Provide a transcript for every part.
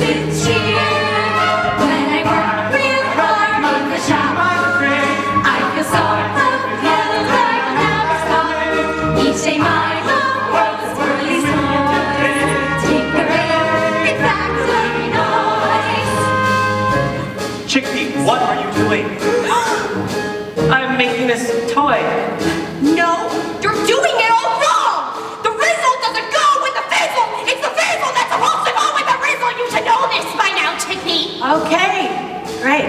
with cheer. When I work real hard in the shop, I feel so fulfilled like never stop. Each day my love grows really small. Tinkering factory noise. Chickpea, what are you doing? I'm making this toy. No, you're doing it all wrong! The Rizzle doesn't go with the Fizzle! It's the Fizzle that's supposed to go with the Rizzle! You should know this by now, Chickpea! Okay, great.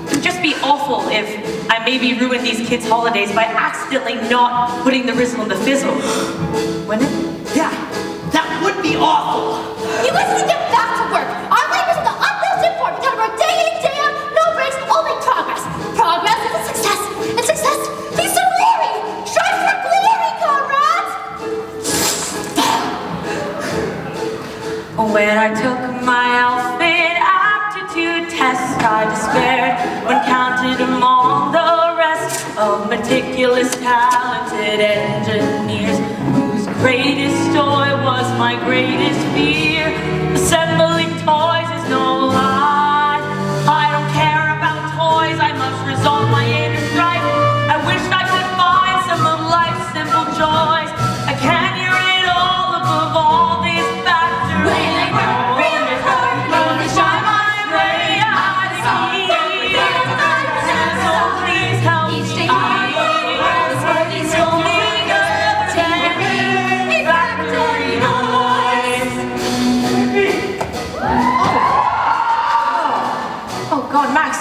It'd just be awful if I maybe ruined these kids' holidays by accidentally not putting the Rizzle in the Fizzle. Wouldn't it? Yeah, that would be awful. You guys need to get back to work! Our life is the uplifted form. We gotta work day in, day out, no breaks, only progress. Progress is a success, and success leads to glory! Strive for glory, comrades! When I took my outfit aptitude test, I despaired when counted among the rest of meticulous, talented engineers whose greatest joy was my greatest fear. Assembling toys is no lie. I don't care about toys, I must resolve my inner strife. I wish I could find some of life's simple joys. I can't hear it all above all these factors. When I work real hard in the shop, so please help each day me. my love grows really small. Tinkering factory noise. Oh God, Max,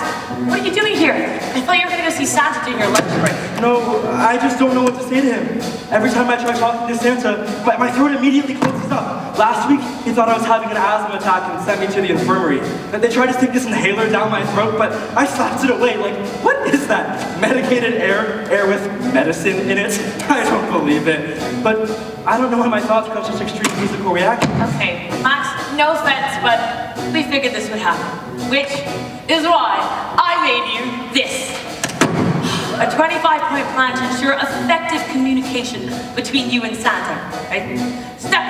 what are you doing here? I thought you were going to go see Santa during your lunch break. No, I just don't know what to say to him. Every time I try talking to Santa, my throat immediately closes up. Last week, he thought I was having an asthma attack and sent me to the infirmary. They tried to stick this inhaler down my throat, but I slapped it away. Like, what is that? Medicated air with medicine in it? I don't believe it. But I don't know why my thoughts cause such extreme physical reaction. Okay, Max, no offense, but we figured this would happen. Which is why I made you this. A 25-point plan to ensure effective communication between you and Santa, right? Step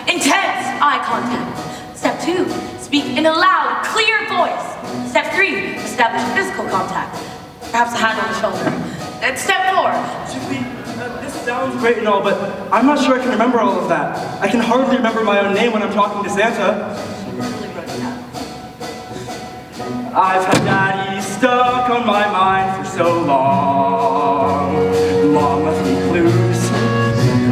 1, intense eye contact. Step 2, speak in a loud, clear voice. Step 3, establish physical contact. Perhaps a hand on the shoulder. Step 4. Chickpea, this sounds great and all, but I'm not sure I can remember all of that. I can hardly remember my own name when I'm talking to Santa. I've had Daddy stuck on my mind for so long. Mom left me clues.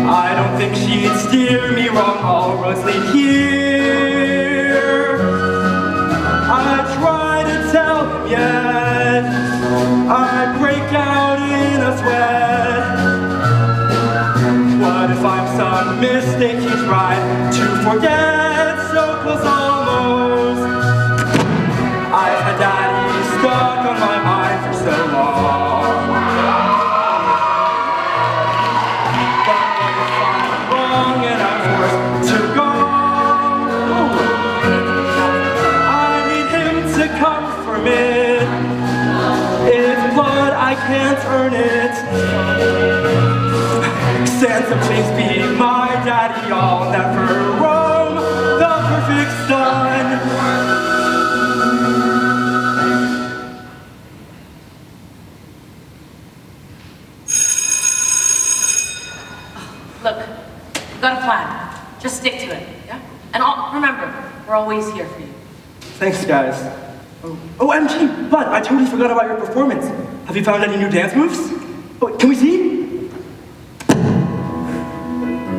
I don't think she'd steer me wrong. All roads lead here. I try to tell him yet. I break out in a sweat. What if I'm some mistake he tried to forget? So close almost. I've had Daddy stuck on my mind for so long. But what if I'm wrong and I'm forced to go? I need him to comfort me. It's blood, I can't earn it. Santa, please be my daddy. I'll never roam the perfect sun. Look, we've got a plan. Just stick to it, yeah? And remember, we're always here for you. Thanks, guys. Oh, MG, Bud, I totally forgot about your performance. Have you found any new dance moves? Oh, can we see?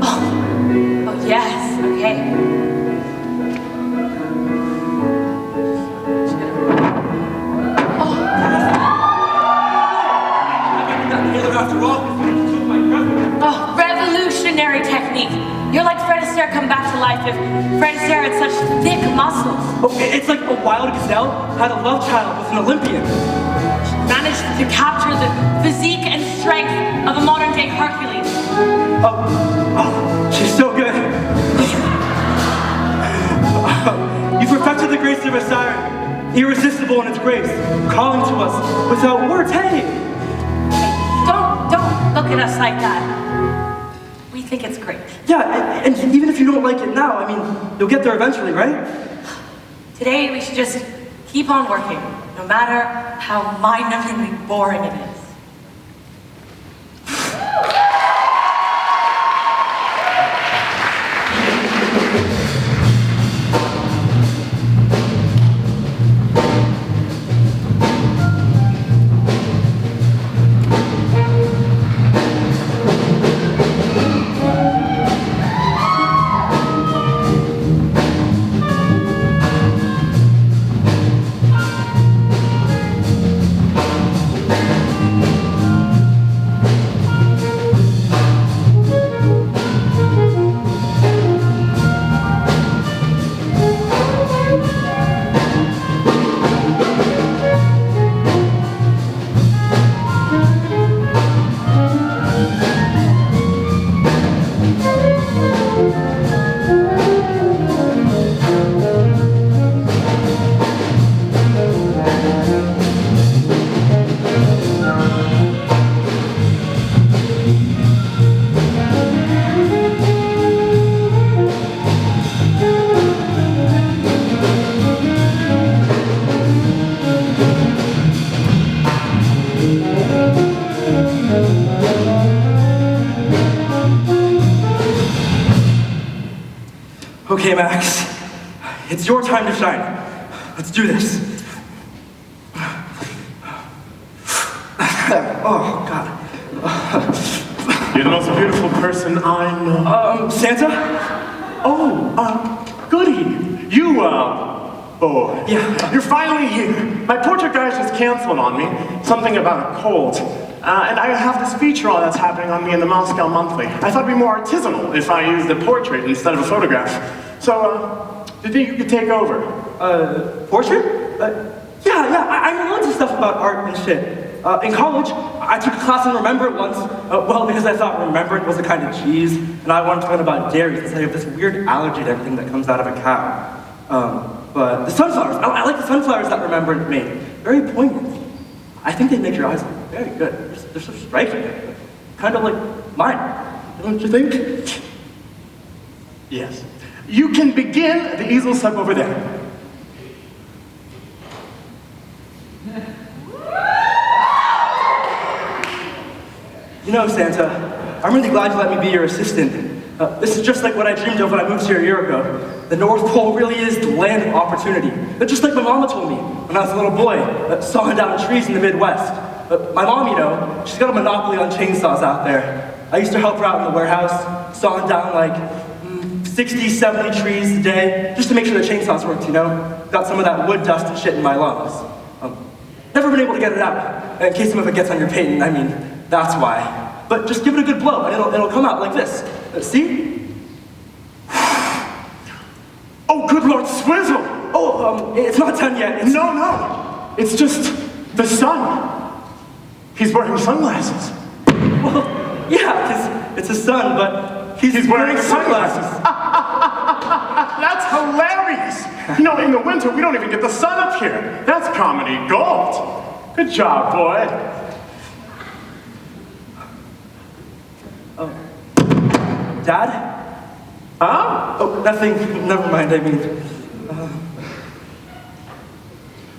Oh, yes, okay. After all, oh, revolutionary technique. You're like Fred Astaire come back to life if Fred Astaire had such thick muscles. Oh, it's like a wild gazelle had a love child with an Olympian. She managed to capture the physique and strength of a modern-day Hercules. Oh, she's so good. You perfected the grace of a siren, irresistible in its grace, calling to us without words. Hey! Don't look at us like that. We think it's great. Yeah, and even if you don't like it now, I mean, you'll get there eventually, right? Today, we should just keep on working, no matter how mind-numbingly boring it is. Okay, Max, it's your time to shine. Let's do this. Oh, God. You're the most beautiful person I know. Santa? Oh, goody. You, boy. Yeah. You're finally here. My portrait guys just canceled on me. Something about a cold. And I have this feature all that's happening on me in the Moscow Monthly. I thought it'd be more artisanal if I used a portrait instead of a photograph. So, do you think you could take over? Portrait? Yeah, I know loads of stuff about art and shit. In college, I took a class in Remember It once, well, because I thought Remember It was a kind of cheese, and I wanted to learn about dairy, because I have this weird allergy to everything that comes out of a cow. But the sunflowers, I like the sunflowers that Remember It made. Very poignant. I think they make your eyes look very good. They're so striking. Kind of like mine. Don't you think? Yes. You can begin the easel sub over there. You know, Santa, I'm really glad you let me be your assistant. This is just like what I dreamed of when I moved here a year ago. The North Pole really is the land of opportunity. Just like my mama told me when I was a little boy, sawing down trees in the Midwest. My mom, you know, she's got a monopoly on chainsaws out there. I used to help her out in the warehouse, sawing down like 60, 70 trees a day, just to make sure the chainsaws worked, you know? Got some of that wood dust and shit in my lungs. Never been able to get it out. In case some of it gets on your paint, I mean, that's why. But just give it a good blow, and it'll come out like this. See? Oh, good Lord, Swizzle! Oh, it's not done yet. No. It's just the sun. He's wearing sunglasses. Well, yeah, because it's a sun, but he's wearing sunglasses. That's hilarious. You know, in the winter, we don't even get the sun up here. That's comedy gold. Good job, boy. Dad? Huh? Oh, nothing. Never mind, I mean.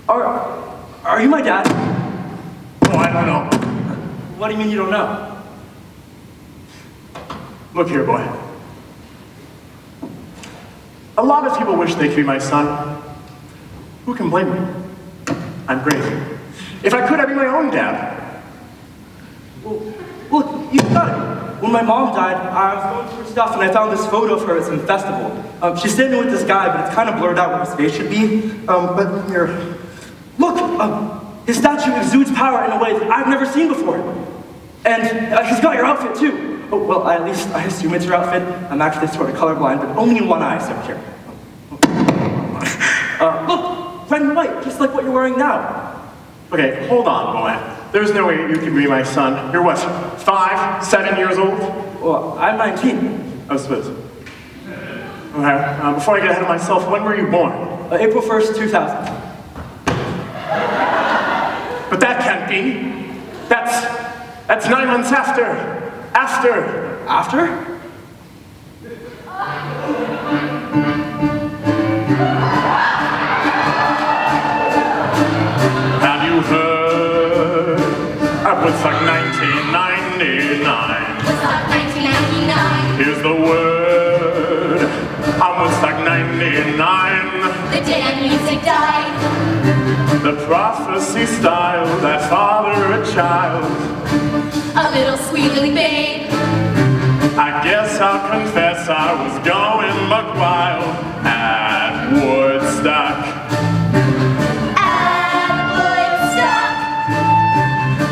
Are you my dad? Oh, I don't know. What do you mean you don't know? Look here, boy. A lot of people wish they could be my son. Who can blame me? I'm crazy. If I could, I'd be my own dad. Well, you got it. When my mom died, I was going through her stuff and I found this photo of her at some festival. She's standing with this guy, but it's kind of blurred out where his face should be. But here, look, his statue exudes power in a way that I've never seen before. And he's got your outfit too. Oh, well, at least I assume it's your outfit. I'm actually sort of colorblind, but only in one eye, so here. Look, red and white, just like what you're wearing now. Okay, hold on, boy. There's no way you can be my son. You're what, 5, 7 years old? Well, I'm 19. I suppose. Okay, before I get ahead of myself, when were you born? April 1st, 2000. But that can't be. That's 9 months after. After? the day music died. The prophecy styled that father a child. A little sweetly babe. I guess I'll confess I was going buck wild at Woodstock. At Woodstock.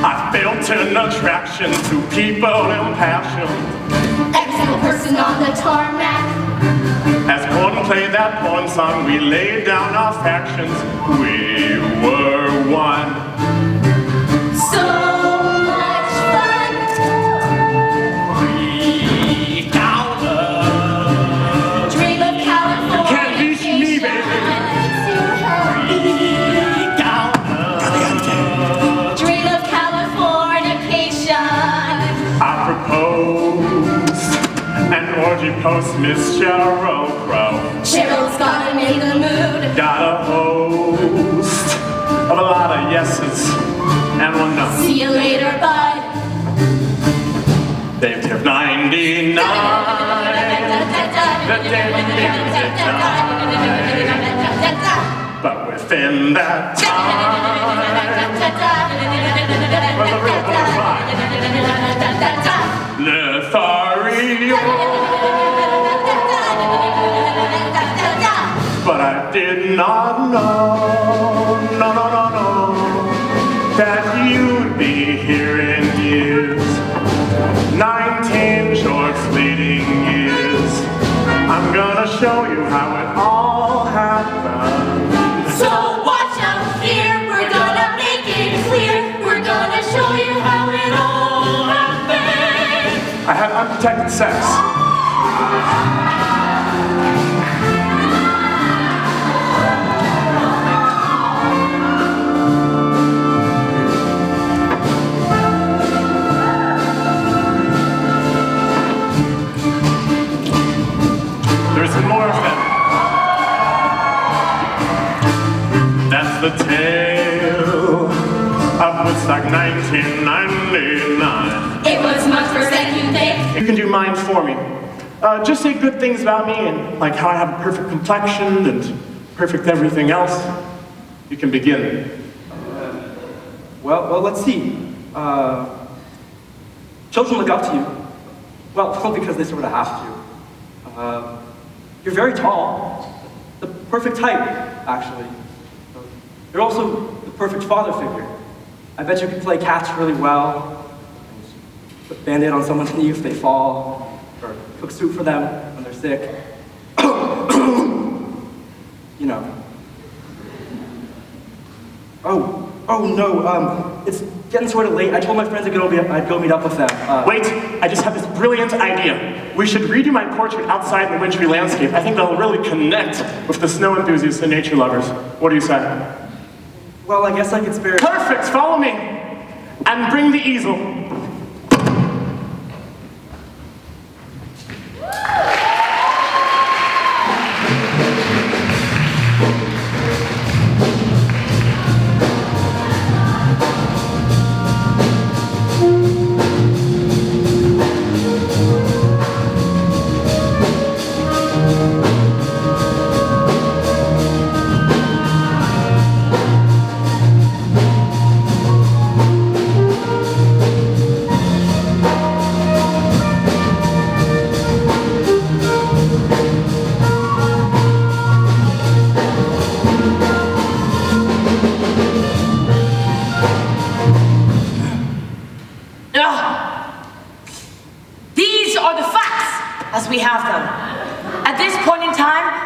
I felt an attraction to people impassioned. Every single person on the tarmac. As porn played that porn song, we laid down our factions. We were one. So much fun. Dream of California. Can't reach me, baby. Dream of Californication. I proposed an orgy post Miss Cheryl Crow. Cheryl's gotta make the mood. Got a host of a lot of yeses and one no. See you later, bud. They've kept 99. The day music died. But within that time was a real bonafide Nathalia. But I did not know, no, that you'd be here in years. 19 short fleeting years. I'm gonna show you how it all happened. So watch out here, we're gonna make it clear. We're gonna show you how it all happened. I had unprotected sex. There's more of them. That's the tale of Woodstock 1999. It was much worse than you think. You can do mine for me. Just say good things about me and like how I have a perfect complexion and perfect everything else. You can begin. Well, let's see. Children look up to you. Well, because they sort of have to. You're very tall. The perfect height, actually. You're also the perfect father figure. I bet you can play catch really well. Put Band-Aid on someone's knee if they fall. Or cook soup for them when they're sick. You know. Oh no, it's getting sort of late. I told my friends I'd go meet up with them. Wait, I just have this brilliant idea. We should redo my portrait outside in the wintry landscape. I think that'll really connect with the snow enthusiasts and nature lovers. What do you say? Well, I guess I could spare... Perfect, follow me. And bring the easel.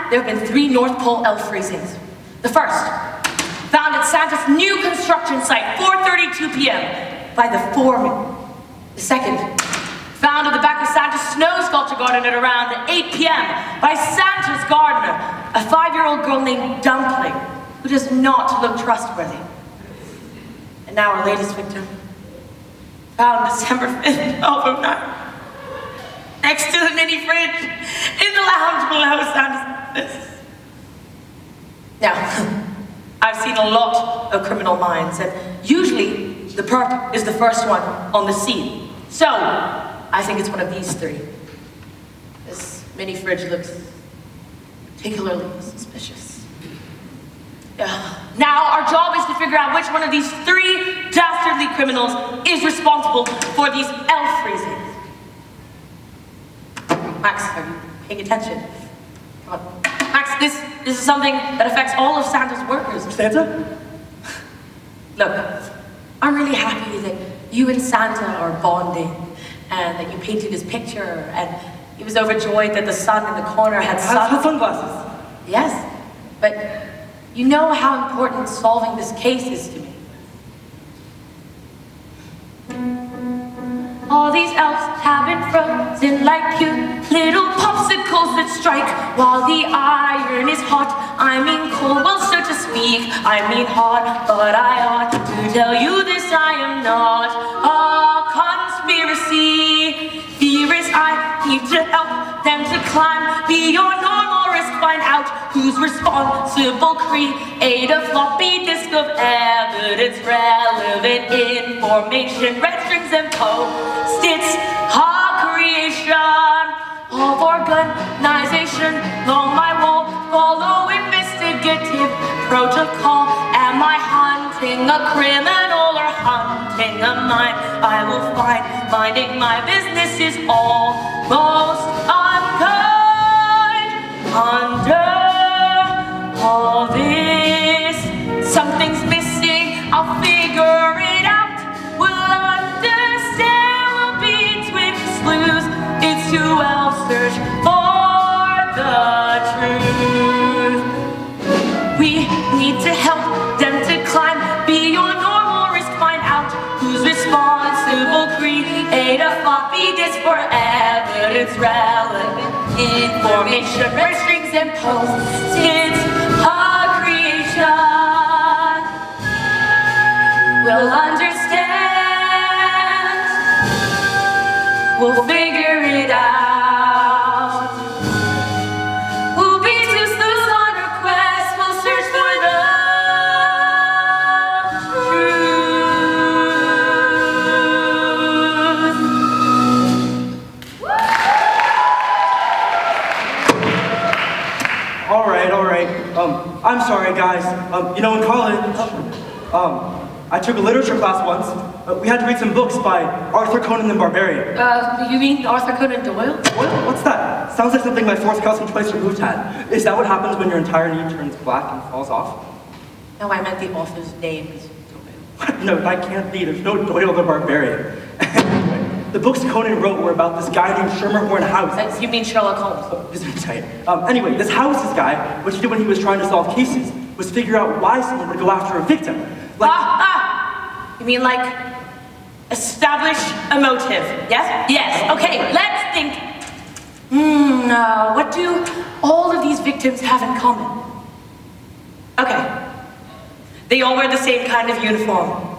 There have been 3 North Pole elf freezings. The first, found at Santa's new construction site, 4:32 p.m. by the foreman. The second, found at the back of Santa's snow sculpture garden at around 8 p.m. by Santa's gardener, a 5-year-old girl named Dumpling, who does not look trustworthy. And now our latest victim, found December 5th, 2009. Next to the mini fridge, in the lounge below Santa's office. Now, I've seen a lot of Criminal Minds, and usually the perp is the first one on the scene. So, I think it's one of these 3. This mini fridge looks particularly suspicious. Now our job is to figure out which one of these 3 dastardly criminals is responsible for these elf freezings. Max, are you paying attention? Come on. Max, this is something that affects all of Santa's workers. Santa? Look, I'm really happy that you and Santa are bonding, and that you painted his picture, and he was overjoyed that the sun in the corner had sunglasses. Yes, but you know how important solving this case is to me. All these elves have been frozen like cute little popsicles that strike while the iron is hot. I mean cold, well, so to speak. I mean hot, but I ought to tell you this: I am not a conspiracy theorist. I need to help them to climb beyond normal risk. Find out who's responsible. Create a floppy disk of evidence, relevant information, red strings and post-its, creation of organization. Along my wall, follow investigative protocol. Am I hunting a criminal or hunting a mine? I will find. Minding my business is almost unkind. Under all this, something's missing. I'll figure it out. We'll understand. We'll be twin sleuths. It's who else search for the truth. We need to help them to climb beyond normal risk. Find out who's responsible. Create a floppy disk for evidence, relevant information, red strings and post-its, creation. We'll understand. We'll figure it out. We'll be two sleuths on a quest. We'll search for the All right. I'm sorry, guys. In college, I took a literature class once. We had to read some books by Arthur Conan the Barbarian. You mean Arthur Conan Doyle? What's that? Sounds like something my 4th cousin twice removed had. Is that what happens when your entire knee turns black and falls off? No, I meant the author's name is Doyle. No, that can't be. There's no Doyle the Barbarian. Anyway, the books Conan wrote were about this guy named Schermerhorn House. You mean Sherlock Holmes? This is tight. Anyway, this House's guy, what he did when he was trying to solve cases, was figure out why someone would go after a victim. You mean like establish a motive? Yes? Yes. Okay, let's think. What do all of these victims have in common? Okay. They all wear the same kind of uniform.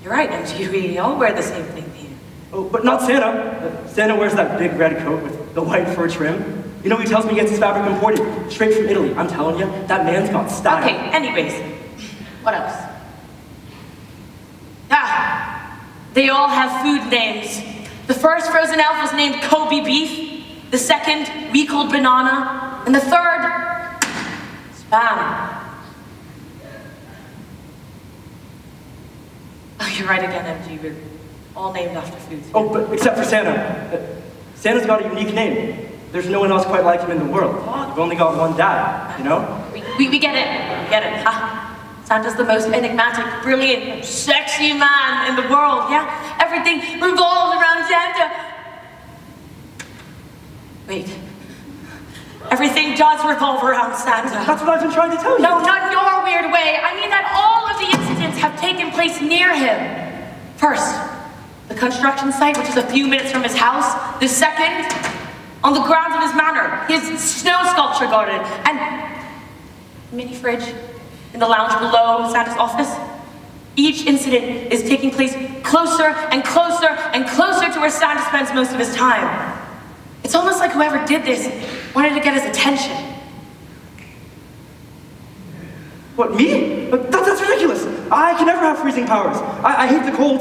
You're right, MG, we all wear the same thing here. Oh, but not Santa. Santa wears that big red coat with the white fur trim. He tells me he gets his fabric imported straight from Italy. I'm telling you, that man's got style. Okay, anyways, what else? They all have food names. The first frozen elf was named Kobe beef, the second recalled banana, and the third, spam. Oh, you're right again, MG. We're all named after foods. Oh, but except for Santa. Santa's got a unique name. There's no one else quite like him in the world. You've only got one dad, We get it. We get it. Santa's the most enigmatic, brilliant, sexy man in the world, yeah? Everything revolves around Santa. Wait. Everything does revolve around Santa. That's what I've been trying to tell you. No, not in your weird way. I mean that all of the incidents have taken place near him. First, the construction site, which is a few minutes from his house. The second, on the grounds of his manor, his snow sculpture garden, and mini fridge in the lounge below Santa's office. Each incident is taking place closer and closer and closer to where Santa spends most of his time. It's almost like whoever did this wanted to get his attention. What, me? That's ridiculous. I can never have freezing powers. I hate the cold.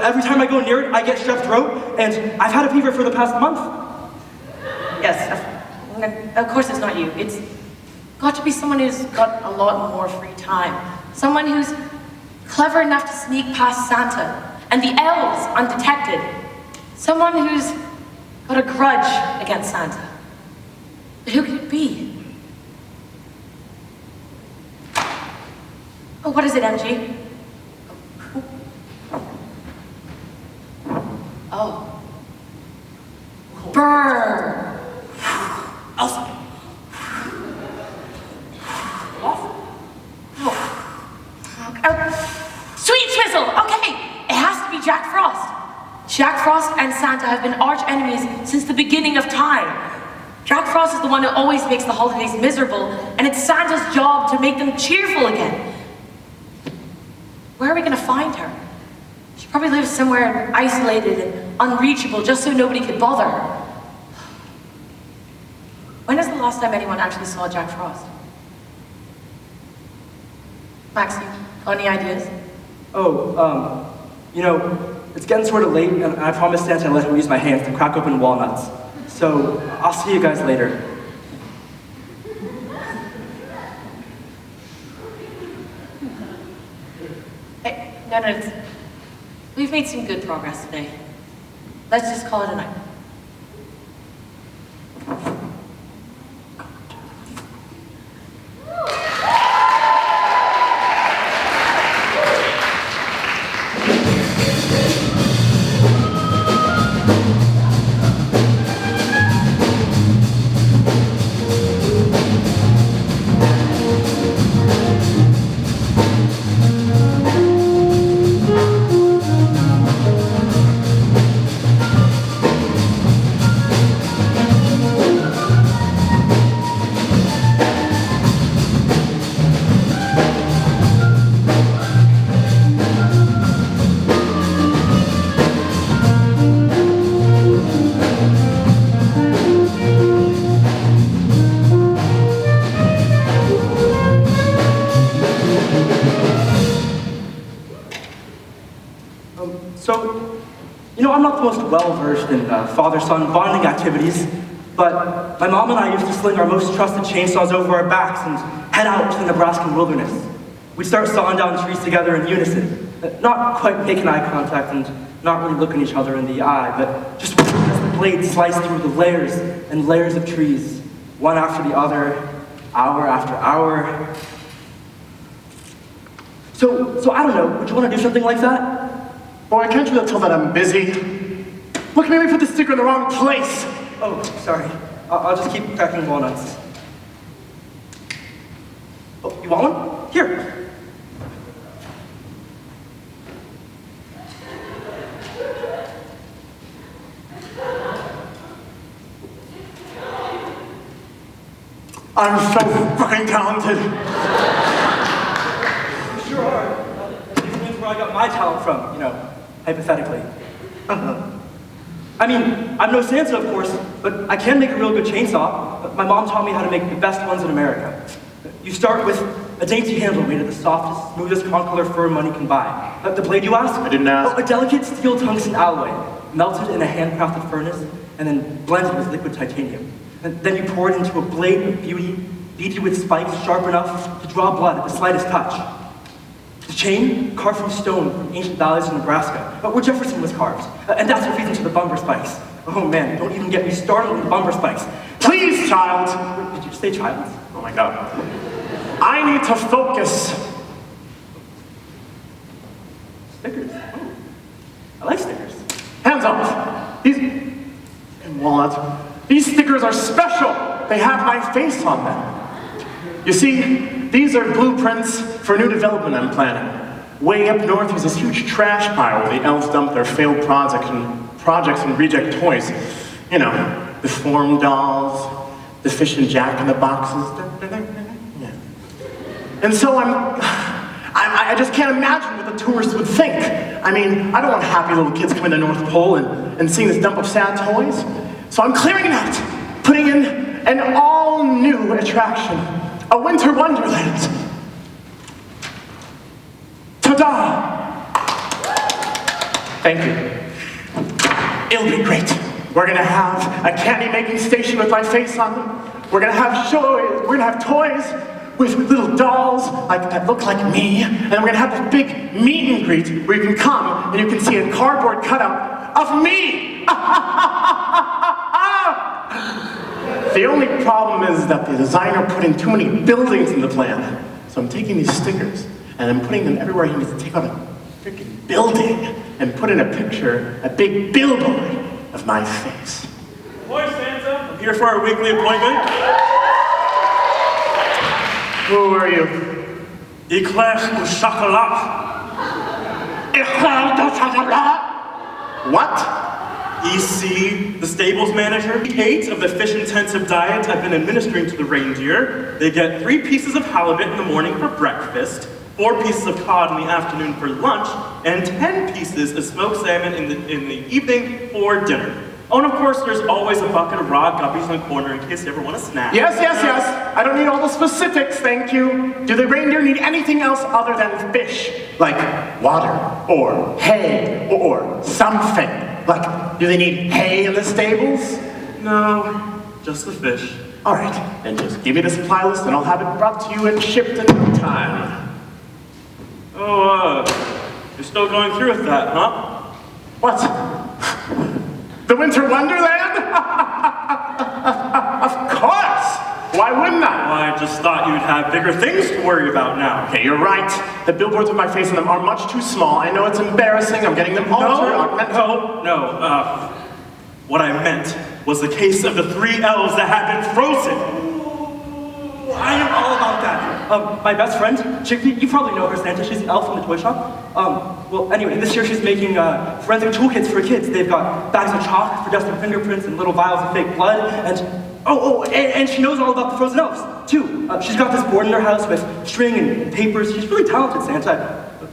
Every time I go near it, I get strep throat, and I've had a fever for the past month. Yes, of course it's not you. It's got to be someone who's got a lot more free time. Someone who's clever enough to sneak past Santa and the elves undetected. Someone who's got a grudge against Santa. But who could it be? Oh, what is it, MG? Oh. Brrr. Elsa! Sweet Swizzle! Okay, it has to be Jack Frost. Jack Frost and Santa have been arch enemies since the beginning of time. Jack Frost is the one who always makes the holidays miserable, and it's Santa's job to make them cheerful again. Where are we gonna find her? She probably lives somewhere isolated and unreachable just so nobody could bother her. When is the last time anyone actually saw Jack Frost? Max, you got any ideas? Oh, you know, it's getting sort of late, and I promised Santa I'd let him use my hands to crack open walnuts. So, I'll see you guys later. Hey, no, we've made some good progress today. Let's just call it a night. well-versed in father-son bonding activities, but my mom and I used to sling our most trusted chainsaws over our backs and head out to the Nebraskan wilderness. We'd start sawing down trees together in unison, not quite making eye contact and not really looking each other in the eye, but just watching as the blades sliced through the layers and layers of trees, one after the other, hour after hour. So I don't know, would you want to do something like that? Boy, can't you tell that I'm busy? Look, maybe put the sticker in the wrong place. Oh, sorry. I'll just keep cracking walnuts. Oh, you want one? Here. I'm so fucking talented. You sure are. These where I got my talent from, you know, hypothetically. I mean, I'm no Santa, of course, but I can make a real good chainsaw. My mom taught me how to make the best ones in America. You start with a dainty handle made of the softest, smoothest concolor fur money can buy. The blade, you ask? I didn't ask. Oh, a delicate steel tungsten alloy, melted in a handcrafted furnace, and then blended with liquid titanium. And then you pour it into a blade of beauty, beaded with spikes sharp enough to draw blood at the slightest touch. The chain, carved from stone from ancient valleys in Nebraska, where Jefferson was carved. And that's what feeds into the bumper spikes. Oh man, don't even get me started on the bumper spikes. Please, child. Did you say child? Oh my God. I need to focus. Stickers. Oh, I like stickers. Hands off. And walnut. These stickers are special. They have my face on them. You see, these are blueprints for a new development I'm planning. Way up north is this huge trash pile where the elves dump their failed projects and reject toys. You know, the form dolls, the fish and jack in the boxes. Yeah. And so I just can't imagine what the tourists would think. I mean, I don't want happy little kids coming to North Pole and seeing this dump of sad toys. So I'm clearing it out, putting in an all-new attraction, a winter wonderland. Ta-da! Thank you. It'll be great. We're gonna have a candy-making station with my face on them. We're gonna have toys with little dolls that look like me. And we're gonna have this big meet and greet where you can come and you can see a cardboard cutout of me. The only problem is that the designer put in too many buildings in the plan. So I'm taking these stickers and I'm putting them everywhere he needs to take out a freaking building and put in a picture, a big billboard of my face. Boy, Santa, I'm here for our weekly appointment. Who are you? Eclair au chocolat. Eclair de chocolat? What? EC, the stables manager. 8 of the fish-intensive diet I've been administering to the reindeer. They get 3 pieces of halibut in the morning for breakfast, 4 pieces of cod in the afternoon for lunch, and 10 pieces of smoked salmon in the evening for dinner. Oh, and of course, there's always a bucket of raw guppies in the corner in case you ever want a snack. Yes. I don't need all the specifics, thank you. Do the reindeer need anything else other than fish? Like water, or hay, or something? Like, do they need hay in the stables? No, just the fish. All right, then just give me the supply list and I'll have it brought to you and shipped in no time. Oh, you're still going through with that, huh? What? The Winter Wonderland? Of course! Why wouldn't I? Well, I just thought you'd have bigger things to worry about now. Okay, you're right. The billboards with my face on them are much too small. I know it's embarrassing. I'm getting them altered, augmented. No. What I meant was the case of the 3 elves that had been frozen. I am all about that. My best friend, Chickpea, you probably know her, Santa. She's an elf from the toy shop. Well, anyway, this year she's making forensic toolkits for kids. They've got bags of chalk for dusting fingerprints and little vials of fake blood, and and she knows all about the frozen elves, too. She's got this board in her house with string and papers. She's really talented, Santa.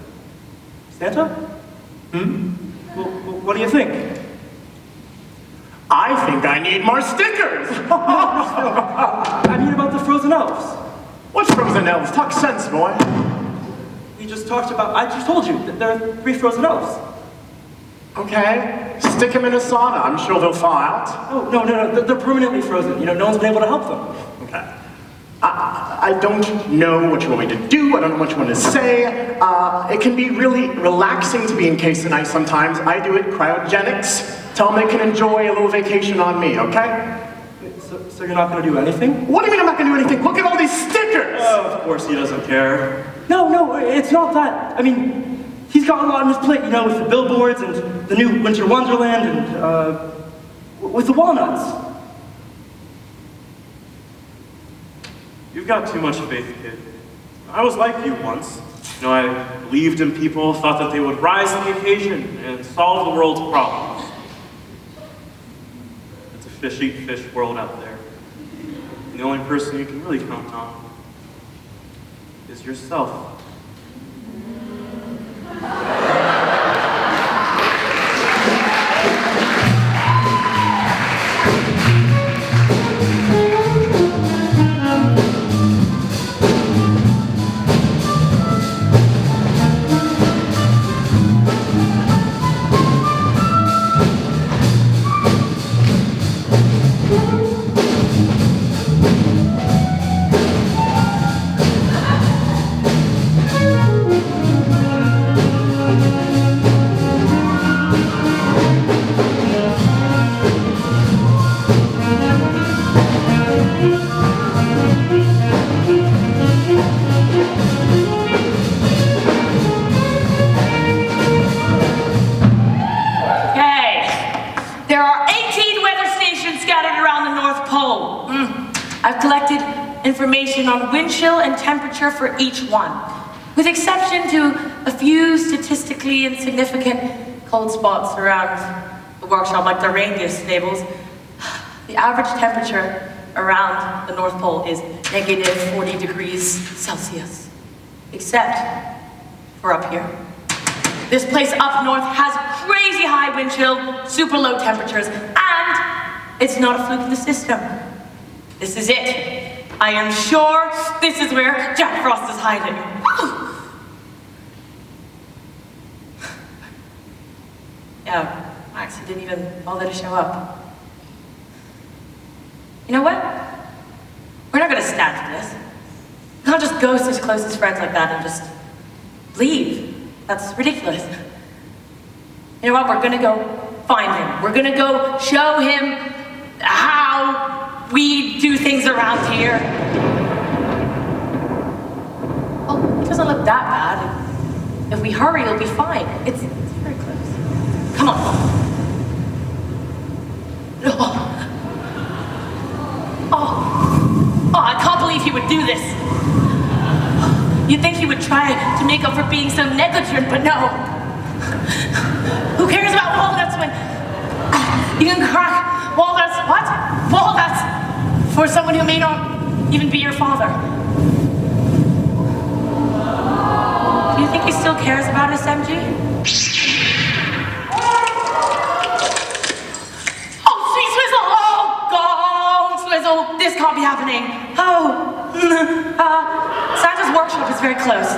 Santa? Well, what do you think? I think I need more stickers! I mean about the frozen elves. What's frozen elves? Talk sense, boy. We just talked about, I just told you that there are 3 frozen elves. Okay, stick them in a sauna. I'm sure they'll thaw out. Oh, no, they're permanently frozen. You know, no one's been able to help them. Okay. I don't know what you want me to do. I don't know what you want to say. It can be really relaxing to be encased in ice sometimes. I do it cryogenics. Tell them they can enjoy a little vacation on me, okay? So you're not going to do anything? What do you mean I'm not going to do anything? Look at all these stickers! Oh, of course he doesn't care. No, it's not that. I mean, he's got a lot on his plate, you know, with the billboards and the new Winter Wonderland and, with the walnuts. You've got too much faith, kid. I was like you once. You know, I believed in people, thought that they would rise to the occasion and solve the world's problems. It's a fish-eat-fish world out there. And the only person you can really count on is yourself. I've collected information on wind chill and temperature for each one, with exception to a few statistically insignificant cold spots around the workshop, like the reindeer stables. The average temperature around the North Pole is negative 40 degrees Celsius, except for up here. This place up north has crazy high wind chill, super low temperatures, and it's not a fluke in the system. This is it. I am sure this is where Jack Frost is hiding. Yeah, Max, he didn't even bother to show up. You know what? We're not gonna stand for this. We can't just ghost his closest friends like that and just leave. That's ridiculous. You know what? We're gonna go find him. We're gonna go show him how we do things around here. Oh, it doesn't look that bad. If we hurry, it'll be fine. It's very close. Come on. Oh, I can't believe he would do this. You'd think he would try to make up for being so negligent, but no. Who cares about walnuts when you can crack walnuts? What? Walnuts for someone who may not even be your father. Do you think he still cares about us, MG? Oh, sweet Swizzle! Oh, go, Swizzle! This can't be happening. Oh, Santa's workshop is very close.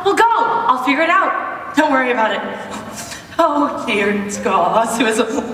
We'll go. I'll figure it out. Don't worry about it. Oh dear, Swizzle.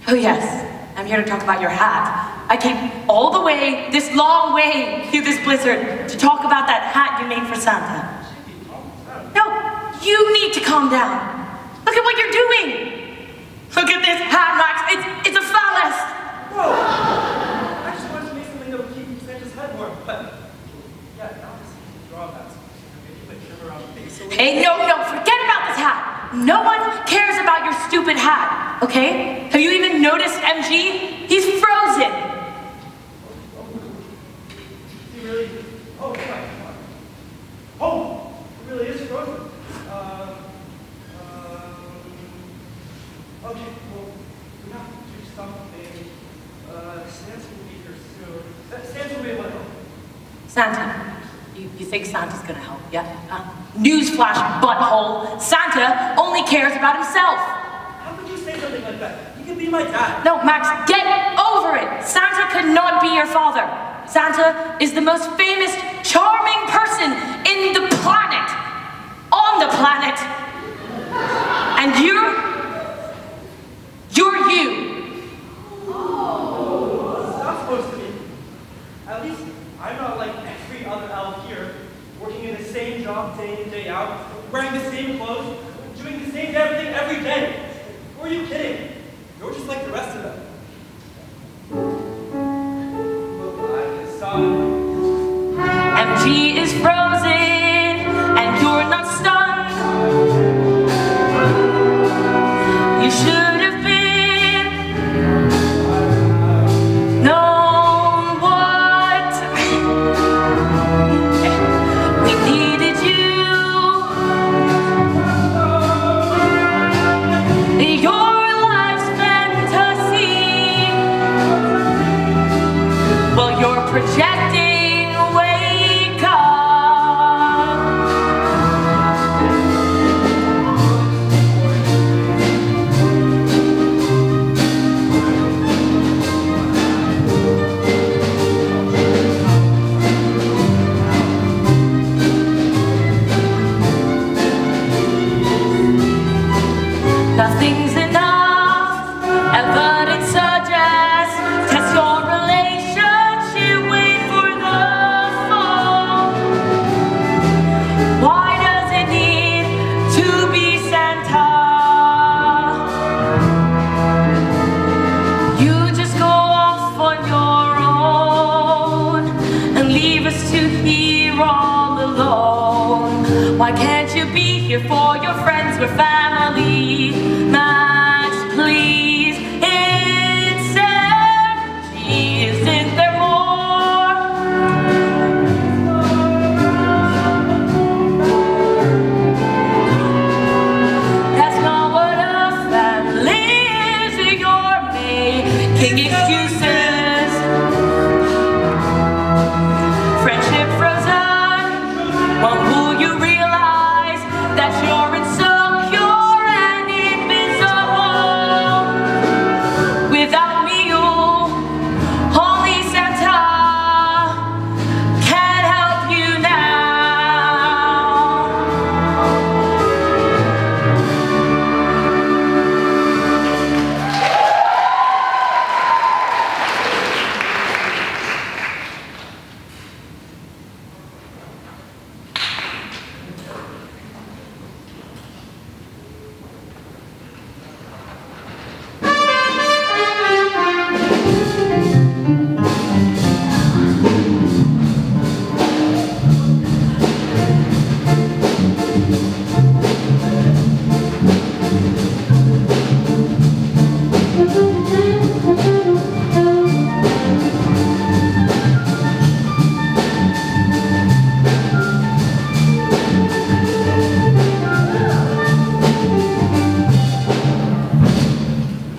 Oh yes, I'm here to talk about your hat. I came all the way, this long way, through this blizzard to talk about that hat you made for Santa. No, you need to calm down. Look at what you're doing. Look at this hat, Max. It's a phallus. Whoa! I just wanted to make something that would keep Santa's head warm, but yeah, now I see drawbacks. Hey, no, forget about this hat. No one cares about your stupid hat, okay? Have you even noticed MG? He's frozen. He really? Oh, yeah. Oh, it really is frozen. Okay, well, we have to do something. Santa will be here soon. Santa may want to help. Santa. You think Santa's gonna help, yeah? Newsflash, butthole. Santa only cares about himself. How could you say something like that? You can be my dad. No, Max, get over it. Santa could not be your father. Santa is the most famous, charming person in the planet. On the planet. And you're you. Oh, it's not supposed to be. At least wearing the same clothes, doing the same damn thing every day. Or are you kidding? You're just like the rest of them. MG is frozen, and you're not stunned. You should have been known what we needed you. Your life's fantasy. Well, you're projecting. Wake up. Nothing's enough. Evidence suggests. Test your relationship. Wait for the fall. Why does it need to be Santa? You just go off on your own and leave us to here all alone. Why can't you be here for your friends? We're family. Match, please. It's empty. Isn't there more? That's not what a family is. You're making excuses. Friendship frozen. When will you realize that you're insecure and invisible? Without me, you only Santa can help you now.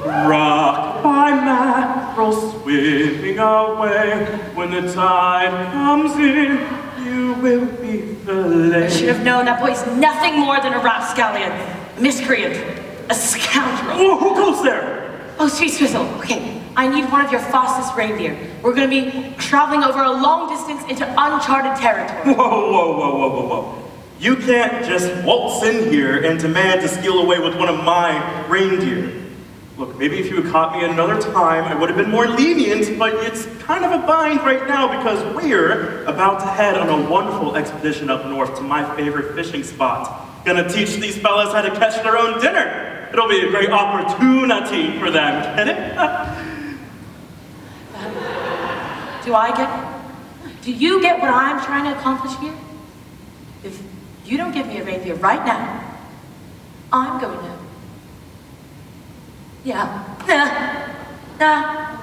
Rock my mackerel swimming away. When the tide comes in, you will be I filleted. should have known that boy's nothing more than a rapscallion, a miscreant, a scoundrel. Oh, who goes there? Oh, sweet Swizzle. Okay, I need one of your fastest reindeer. We're gonna be traveling over a long distance into uncharted territory. Whoa. You can't just waltz in here and demand to steal away with one of my reindeer. Look, maybe if you had caught me another time, I would have been more lenient, but it's kind of a bind right now because we're about to head on a wonderful expedition up north to my favorite fishing spot. Gonna teach these fellas how to catch their own dinner. It'll be a great opportunity for them, get it? Do you get what I'm trying to accomplish here? If you don't give me a reindeer right now, I'm going to. Yeah. Nah.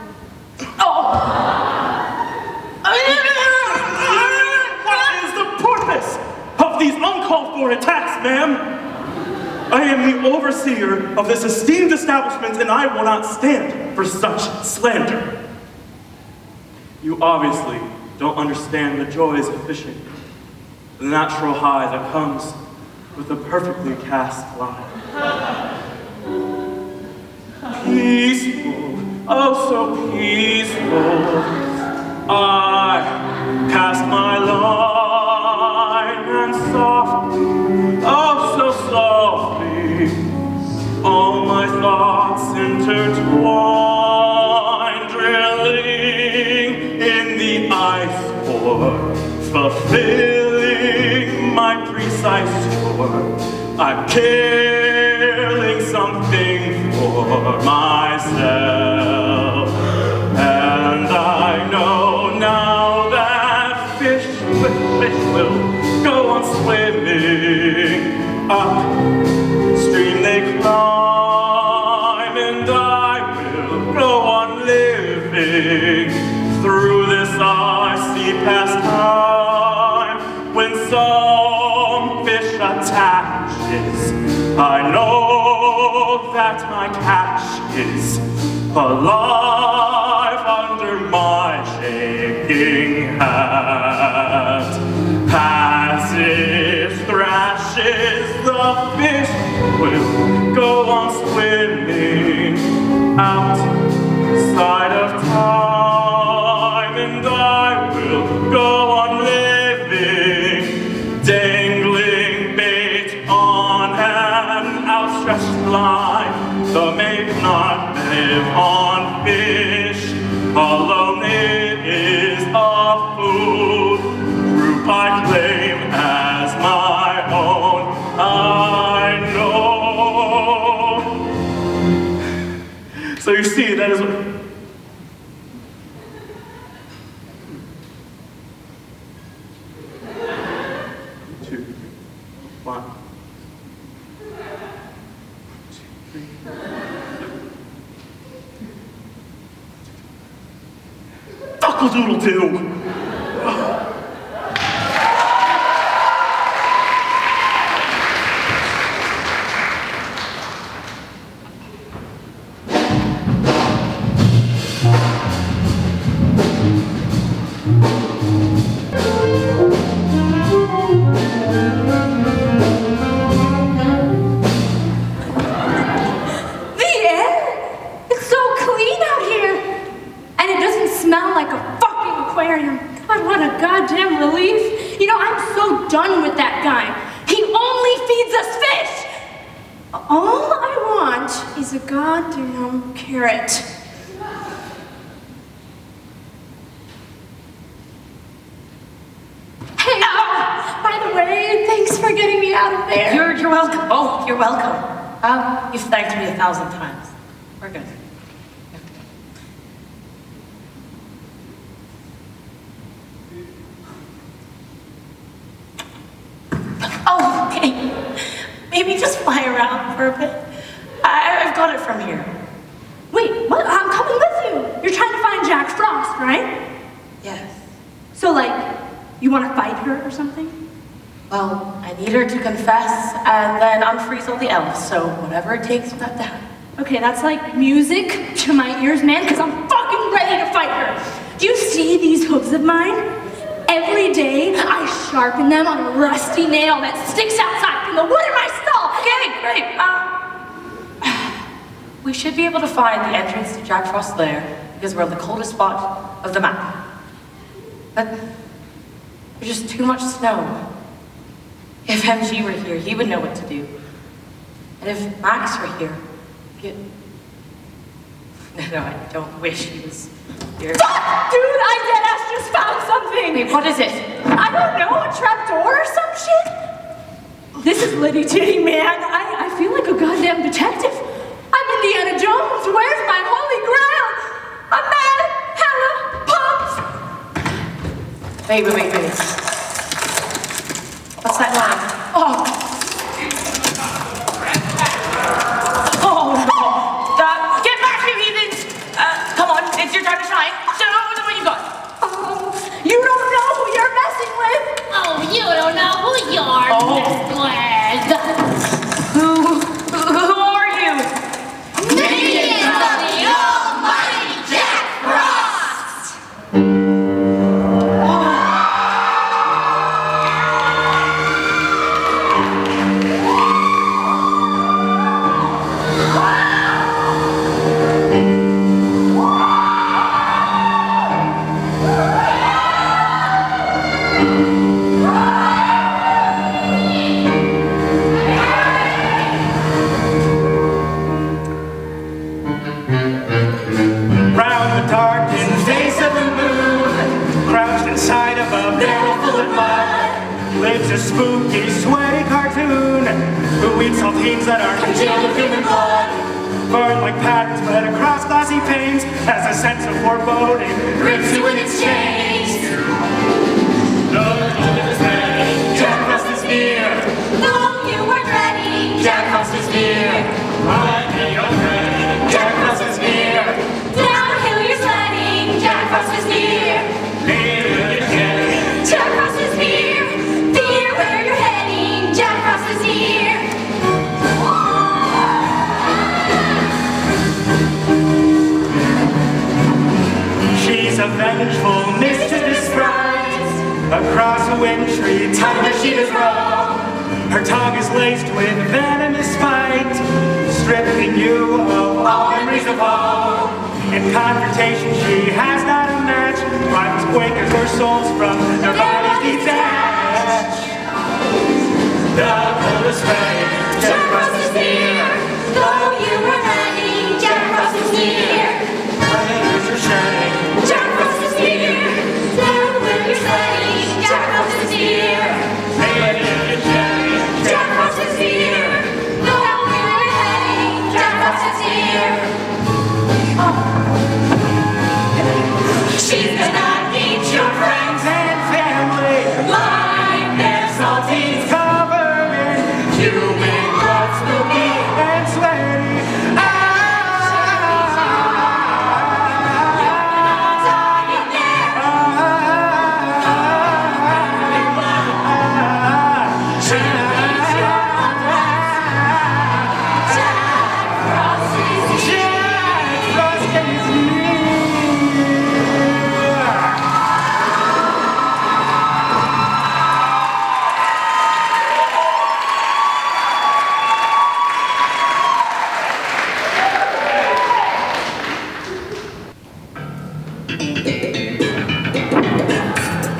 Oh! What is the purpose of these uncalled for attacks, ma'am? I am the overseer of this esteemed establishment and I will not stand for such slander. You obviously don't understand the joys of fishing, the natural high that comes with a perfectly cast line. Peaceful, oh so peaceful, I cast my line and softly, oh so softly, all my thoughts intertwine, drilling in the ice for fulfilling doing my precise chore. I'm killing something for myself. And I know now that fish will go on swimming. Upstream they climb, and I will go on living through this icy past time. When some fish attaches, I know that my catch is alive under my shaking hand. As it thrashes, the fish will go on swimming outside of time, and I will go on living, dangling bait on an outstretched line. The may not live on fish alone, it is a food group I claim as my own. I know. So you see, that is what... 2, 1. 2, 3. Duckle-doodle-doo! Done with that guy. He only feeds us fish. All I want is a goddamn carrot. Hey, by the way, thanks for getting me out of there. You're welcome. Oh, you're welcome. You've thanked me 1,000 times. We're good. Oh, okay. Maybe just fly around for a bit. I've got it from here. Wait, what? I'm coming with you. You're trying to find Jack Frost, right? Yes. So, like, you want to fight her or something? Well, I need her to confess and then unfreeze all the elves, so whatever it takes for that to happen. Okay, that's like music to my ears, man, because I'm fucking ready to fight her. Do you see these hooves of mine? Every day, I sharpen them on a rusty nail that sticks outside from the wood in my stall. Okay, great. We should be able to find the entrance to Jack Frost's lair because we're on the coldest spot of the map. But there's just too much snow. If MG were here, he would know what to do. And if Max were here, No, I don't wish he was here. Dude, I deadass just found something! Wait, what is it? I don't know, a trapdoor or some shit? This is litty titty, man. I feel like a goddamn detective. I'm Indiana Jones. Where's my holy grail? I'm mad, hella pumped. Wait. What's that line? Oh no! Get back, you heathens! Come on, it's your time to shine. Show them what you got. You don't know who you're messing with. Oh, you don't know who you're messing with. Who are you? Minions of the almighty Jack Frost! lives a spooky, sweaty cartoon who eats all things that are congealed with human blood. Burn like patterns spread across glassy panes as a sense of foreboding grips you in its chains. The moment is ready, Jack Frost is near. Though you weren't ready, Jack Frost is near. Like me already, Jack Frost is near. downhill you're sledding, Jack Frost is near. Jack Frost is near. Fear where you're heading, Jack Frost is near. She's a vengeful, mischievous sprite. Across a wind tree, time machine is rolled. Her tongue is laced with venomous spite, stripping you of all memories of home. In confrontation, she has not a match. Rivals quake as her souls from their bodies detach. The cold is ready, Jack Frost is near. Though you were ready, Jack Frost is near. Flames are shedding. Jack Frost is near. Down where you're sledding, Jack Frost is near. Jack Frost is near. Down where you're heading, Jack Frost is near. She's gonna eat your friends And family like their saltines. covered in human blood, spooky and sweaty. Dying there.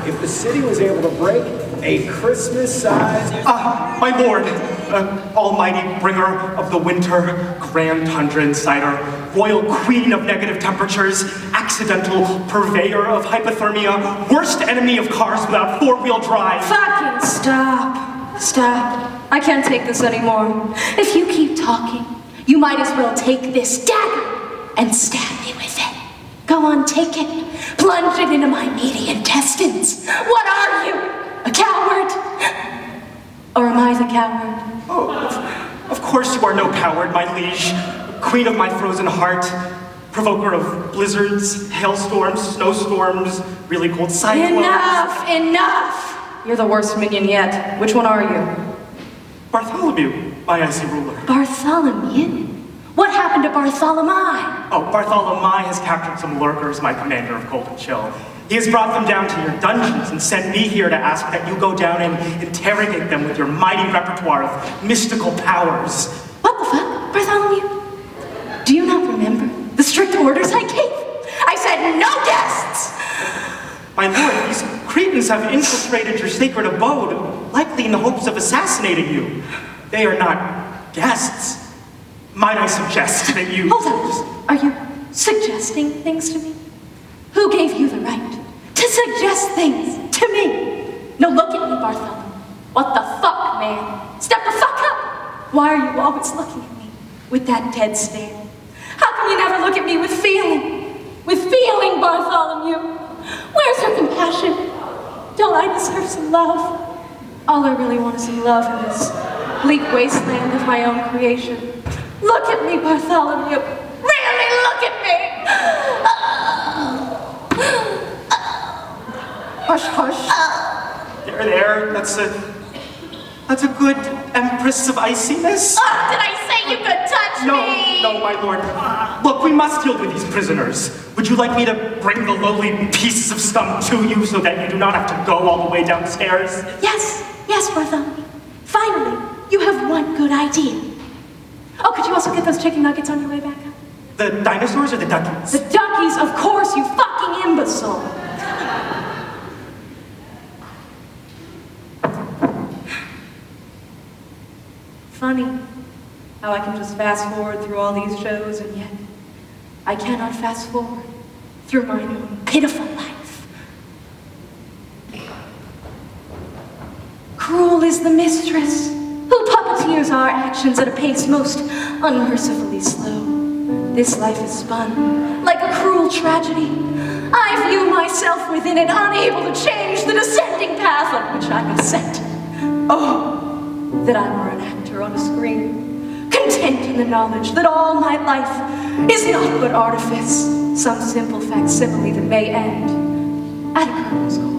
If the city was able to break a Christmas-sized... My lord, almighty bringer of the winter, grand tundra insider, royal queen of negative temperatures, accidental purveyor of hypothermia, worst enemy of cars without four-wheel drive. Fucking stop. Stop. I can't take this anymore. If you keep talking, you might as well take this dagger and stab me with it. Go on, take it. Plunge it into my meaty intestines. What are you? A coward? Or am I the coward? Oh, of course you are no coward, my liege. Queen of my frozen heart, provoker of blizzards, hailstorms, snowstorms, really cold cyclones. Enough! Enough! You're the worst minion yet. Which one are you? Bartholomew, my icy ruler. Bartholomew? What happened to Bartholomew? Oh, Bartholomew has captured some lurkers, my commander of cold and chill. He has brought them down to your dungeons and sent me here to ask that you go down and interrogate them with your mighty repertoire of mystical powers. What the fuck, Bartholomew? Do you not remember the strict orders I gave? I said no guests! My lord, these cretins have infiltrated your sacred abode, likely in the hopes of assassinating you. They are not guests. Might I suggest that you... Hold on, are you suggesting things to me? Who gave you the right to suggest things to me? No, look at me, Bartholomew. What the fuck, man? Step the fuck up! Why are you always looking at me with that dead stare? How can you never look at me with feeling? With feeling, Bartholomew? Where's your compassion? Don't I deserve some love? All I really want is some love in this bleak wasteland of my own creation. Look at me, Bartholomew. Really look at me! Hush, hush. There, that's a good empress of iciness. Oh, did I say you could touch me? No, my lord. Look, we must deal with these prisoners. Would you like me to bring the lowly pieces of scum to you so that you do not have to go all the way downstairs? Yes, Bartholomew. Finally, you have one good idea. Oh, could you also get those chicken nuggets on your way back up? The dinosaurs or the duckies? The duckies, of course, you fucking imbecile. Funny how I can just fast forward through all these shows and yet I cannot fast forward through my own pitiful life. is the mistress, who puppeteers our actions at a pace most unmercifully slow. This life is spun like a cruel tragedy. I view myself within it, unable to change the descending path on which I have set. Oh, that I were an actor on a screen, content in the knowledge that all my life is not but artifice, some simple facsimile that may end at a colonel's call.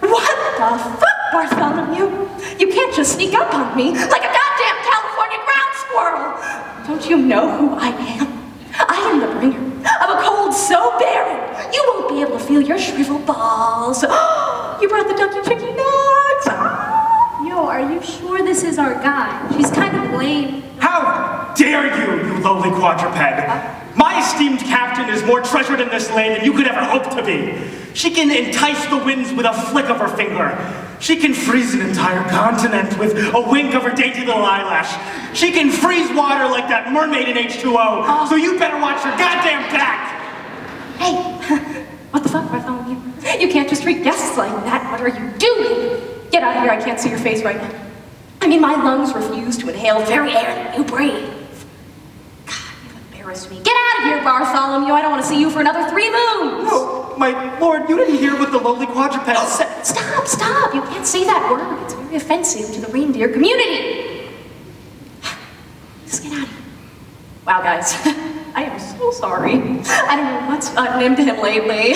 What the fuck, Bartholomew? You can't just sneak up on me like a goddamn California ground squirrel! Don't you know who I am? I am the bringer of a cold so barren, you won't be able to feel your shriveled balls. You brought the ducky chicky nugs! Yo, are you sure this is our guy? She's kind of lame. How dare you, you lowly quadruped! My esteemed captain is more treasured in this land than you could ever hope to be. She can entice the winds with a flick of her finger. She can freeze an entire continent with a wink of her dainty little eyelash. She can freeze water like that mermaid in H2O, so you better watch your goddamn back! Hey, what the fuck, Bartholomew? You can't just treat guests like that. What are you doing? Get out of here, I can't see your face right now. I mean, my lungs refuse to inhale very air that you breathe. God, you've embarrassed me. Get out of here, Bartholomew. I don't want to see you for another 3 moons. No, my lord, you didn't hear what the lowly quadruped said. Stop. You can't say that word. It's very offensive to the reindeer community. Just get out of here. Wow, guys. I am so sorry. I don't know what's gotten into him lately.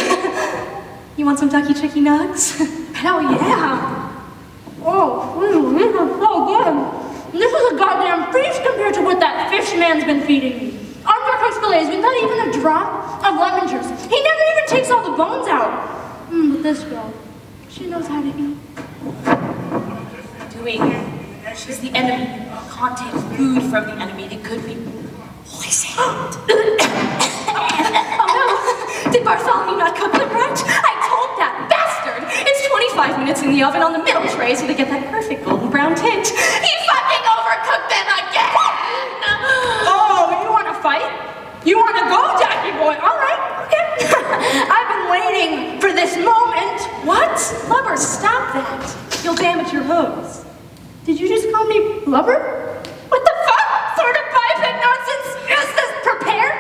You want some ducky chicky nugs? Hell yeah. Oh, this is so good. This is a goddamn feast compared to what that fish man's been feeding me. Undercooked fillets with not even a drop of lemon juice. He never even takes all the bones out. But this girl, she knows how to eat. She's the enemy. Can't take food from the enemy. It could be poison. Oh no! Did Bartholomew not cook them right? I told that bastard! It's 25 minutes in the oven on the middle tray so they get that perfect golden brown tint. He fucking overcooked them again! Oh, you want to fight? You want to go, Jackie boy? All right, okay. I've been waiting for this moment. What? Lubber, stop that. You'll damage your hooves. Did you just call me blubber? What the fuck sort of biped nonsense is this? Prepare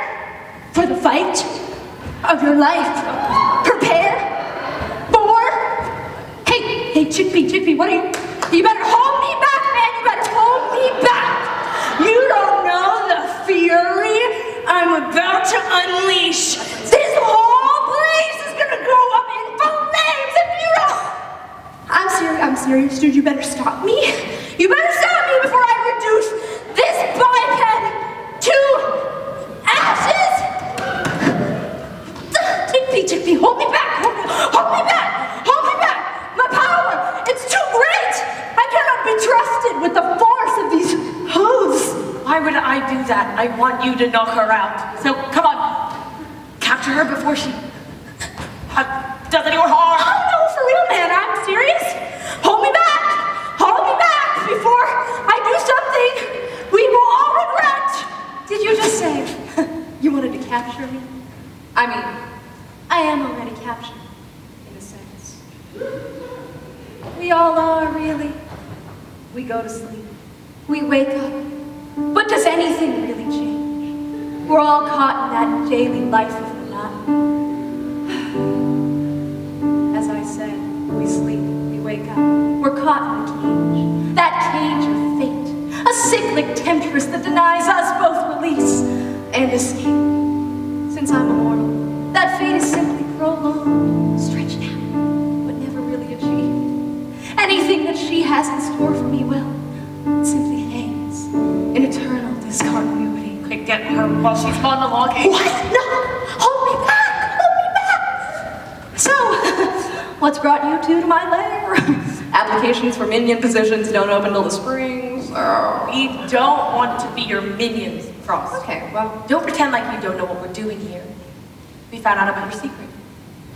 for the fight of your life. Prepare for... Hey, Chickpea, what are you... You better hold me back, man. You better hold me back. You don't know the fury I'm about to unleash. This whole place is gonna go up in flames if you don't... I'm serious, dude. You better stop me. You better stop me before I reduce this biped to ashes. Chickpea, hold me back. Hold me back. My power, it's too great. I cannot be trusted with the force of these hooves. Why would I do that? I want you to knock her out. So come on, capture her before she does any more harm. Oh no, for real, man. I'm serious. Hold me back before I do something we will all regret. Did you just say you wanted to capture me? I mean, I am already captured, in a sense. We all are, really. We go to sleep. We wake up. But does anything really change? We're all caught in that daily life of monotony. As I said, we sleep, we wake up. We're caught in a cage. That cage of fate. A cyclic temptress that denies us both release and escape. Since I'm immortal, that fate is simply prolonged, stretched out, but never really achieved. Anything that she has in store for me, well, it simply hangs in eternal discontinuity. Quick, get her while she's monologuing. What? No! Hold me back! So, what's brought you two to my lair? Applications for minion positions don't open till the spring, so... We don't want to be your minions, Frost. Okay, well... Don't pretend like you don't know what we're doing here. We found out about your secret.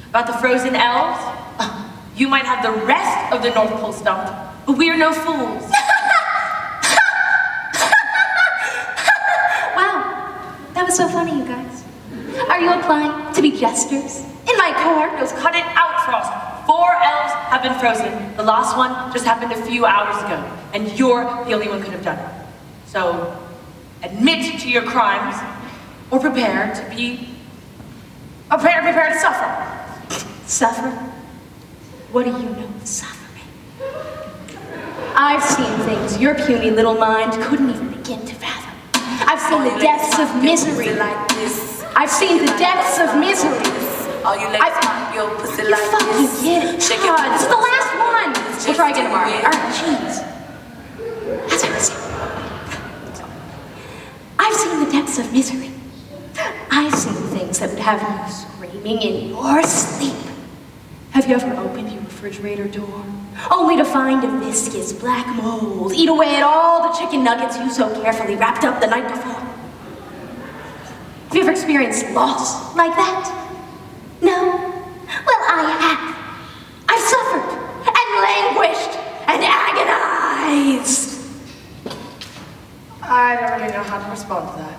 About the frozen elves. You might have the rest of the North Pole stumped, but we're no fools. Wow, that was so funny, you guys. Are you applying to be jesters? In my court? Let's cut it out, Frost. 4 elves have been frozen. The last one just happened a few hours ago, and you're the only one who could have done it. So, admit to your crimes, or prepare to suffer. Suffer? What do you know of suffering? I've seen things your puny little mind couldn't even begin to fathom. I've seen the depths of misery. I've seen the depths of misery. All you ladies want your pussy You like fucking this. get it. Shake God, it. this is the last one. We'll try again tomorrow. All right, jeez. That's what I was saying. I've seen the depths of misery. I've seen things that would have you screaming in your sleep. Have you ever opened your refrigerator door, only to find a viscous black mold eat away at all the chicken nuggets you so carefully wrapped up the night before? Have you ever experienced loss like that? No? Well, I have. I've suffered and languished and agonized. I don't really know how to respond to that.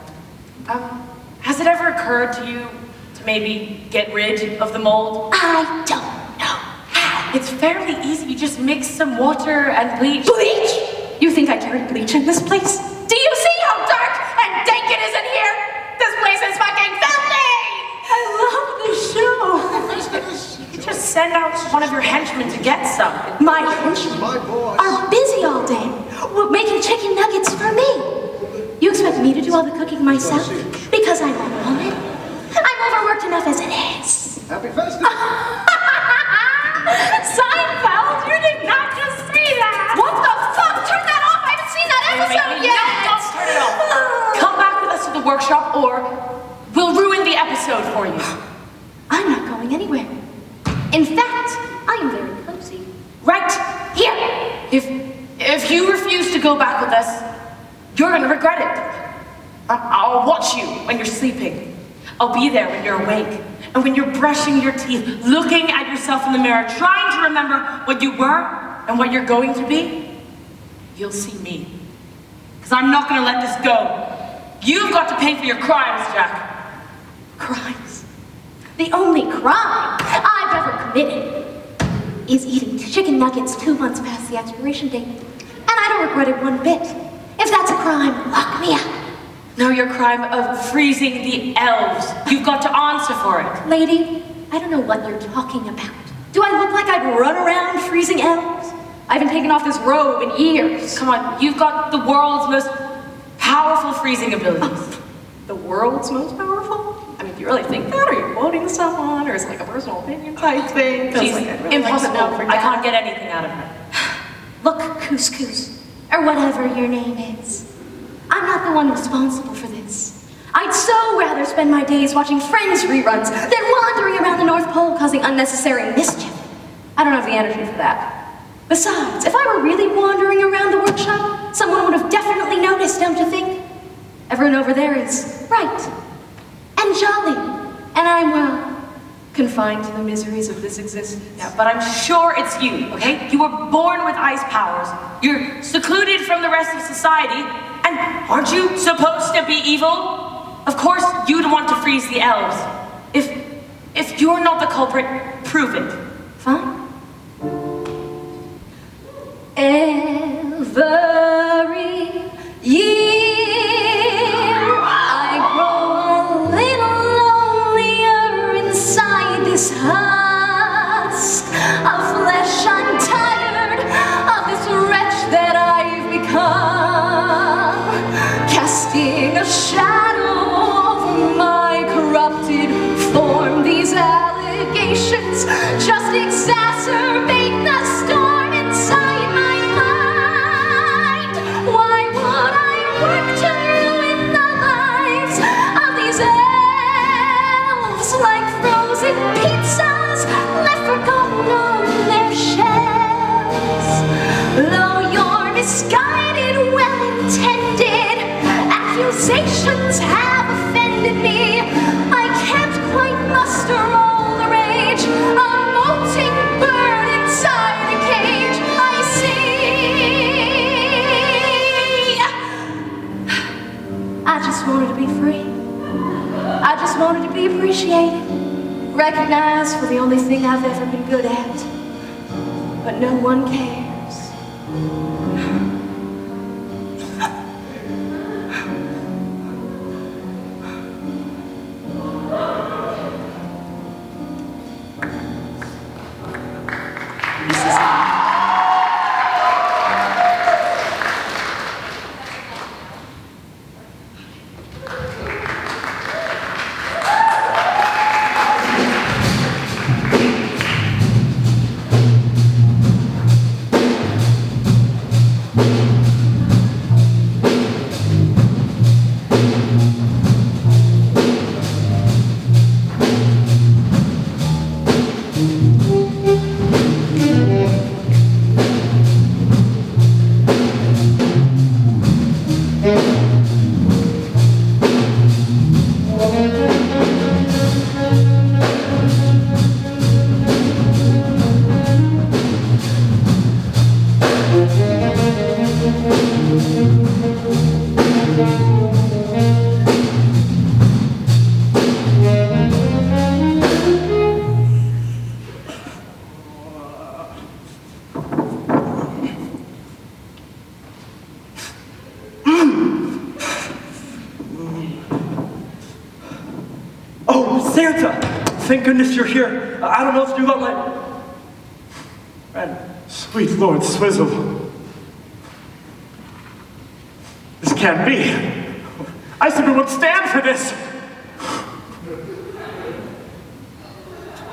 Has it ever occurred to you to maybe get rid of the mold? I don't know how. It's fairly easy. You just mix some water and bleach. Bleach? You think I carry bleach in this place? Do you see how dark and dank it is in here? This place is fucking filthy! I love this show. You just send out one of your henchmen to get some. My henchmen are busy all day making chicken nuggets for me. You expect me to do all the cooking myself? Because I'm a woman? I'm overworked enough as it is. Happy festival! Seinfeld, you did not just say that! What the fuck? Turn that off! I haven't seen that episode yet! No, don't turn it off. Come back with us to the workshop or we'll ruin the episode for you. I'm not going anywhere. In fact, I am very cozy. Right here! If you refuse to go back with us, you're gonna regret it. I'll watch you when you're sleeping. I'll be there when you're awake. And when you're brushing your teeth, looking at yourself in the mirror, trying to remember what you were and what you're going to be, you'll see me. Because I'm not gonna let this go. You've got to pay for your crimes, Jack. Crimes? The only crime I've ever committed is eating chicken nuggets 2 months past the expiration date. And I don't regret it one bit. If that's a crime, lock me up. No, your crime of freezing the elves. You've got to answer for it. Lady, I don't know what you're talking about. Do I look like I'd run around freezing elves? I haven't taken off this robe in years. Come on, you've got the world's most powerful freezing abilities. The world's most powerful? I mean, do you really think that? Are you quoting someone? Or is it like a personal opinion type thing? She's impossible. I I can't get anything out of her. Look, Couscous, or whatever your name is. I'm not the one responsible for this. I'd so rather spend my days watching Friends reruns than wandering around the North Pole causing unnecessary mischief. I don't have the energy for that. Besides, if I were really wandering around the workshop, someone would have definitely noticed, don't you think? Everyone over there is right and jolly, and I'm, well, confined to the miseries of this existence. Yeah, but I'm sure it's you, okay? You were born with ice powers. You're secluded from the rest of society. And aren't you supposed to be evil? Of course you'd want to freeze the elves. If you're not the culprit, prove it. Fine. Every year I grow a little lonelier inside this husk of flesh. I'm tired of this wretch that I've become, casting a shadow over my corrupted form. These allegations just exacerbate the storm inside my mind. Why would I work to ruin the lives of these elves like frozen pizzas left forgotten on their shelves? Though you're misguided, well-intended accusations have offended me, I can't quite muster all the rage. A molting bird inside a cage, I see. I just wanted to be free. I just wanted to be appreciated, recognized for the only thing I've ever been good at. But no one cares. Thank goodness you're here. I don't know what to do about my friend. Sweet Lord Swizzle. This can't be. I simply won't stand for this.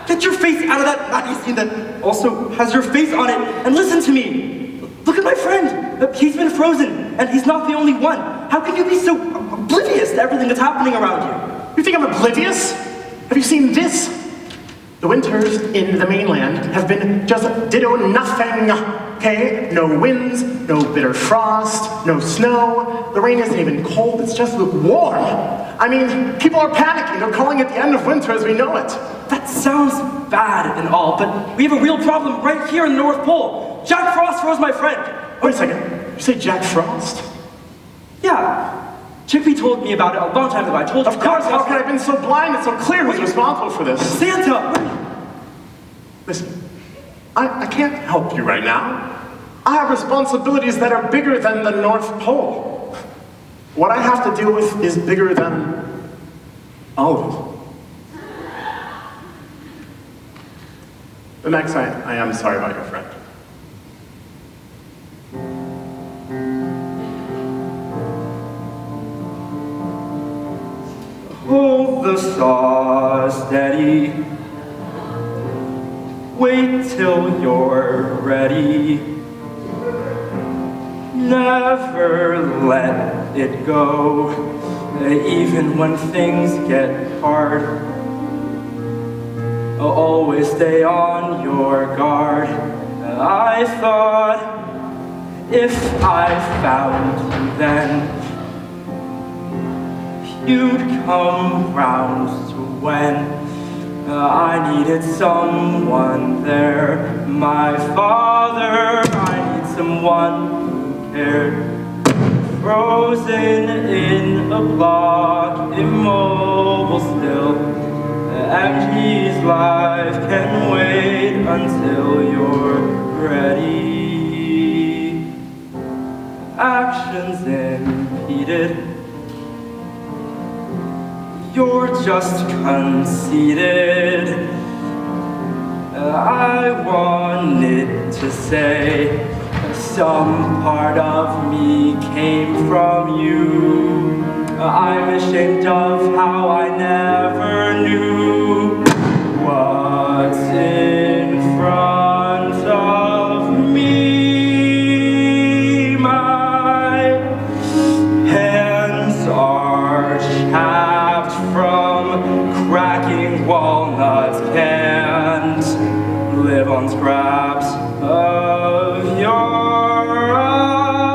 Get your face out of that magazine that also has your face on it and listen to me. Look at my friend. He's been frozen and he's not the only one. How can you be so oblivious to everything that's happening around you? You think I'm oblivious? Have you seen this? The winters in the mainland have been just ditto nothing, okay? No winds, no bitter frost, no snow. The rain isn't even cold, it's just lukewarm. I mean, people are panicking. They're calling it the end of winter as we know it. That sounds bad and all, but we have a real problem right here in the North Pole. Jack Frost froze my friend. Wait a second, you say Jack Frost? Yeah. Chickpea told me about it a long time ago. I told Of course, how could I have been so blind and so clear who's responsible for this? Santa! Listen, I can't help you right now. I have responsibilities that are bigger than the North Pole. What I have to deal with is bigger than all of it. But Max, I am sorry about your friend. Hold the saw steady. Wait till you're ready. Never let it go, even when things get hard. Always stay on your guard. I thought if I found you then, you'd come round to when I needed someone there. My father, I need someone who cared. Frozen in a block, immobile still, and his life can wait until you're ready. Actions impeded. You're just conceited. I wanted to say some part of me came from you. I'm ashamed of how I never knew what's in front of me. My hands are chapped from cracking walnuts, can't live on scraps of your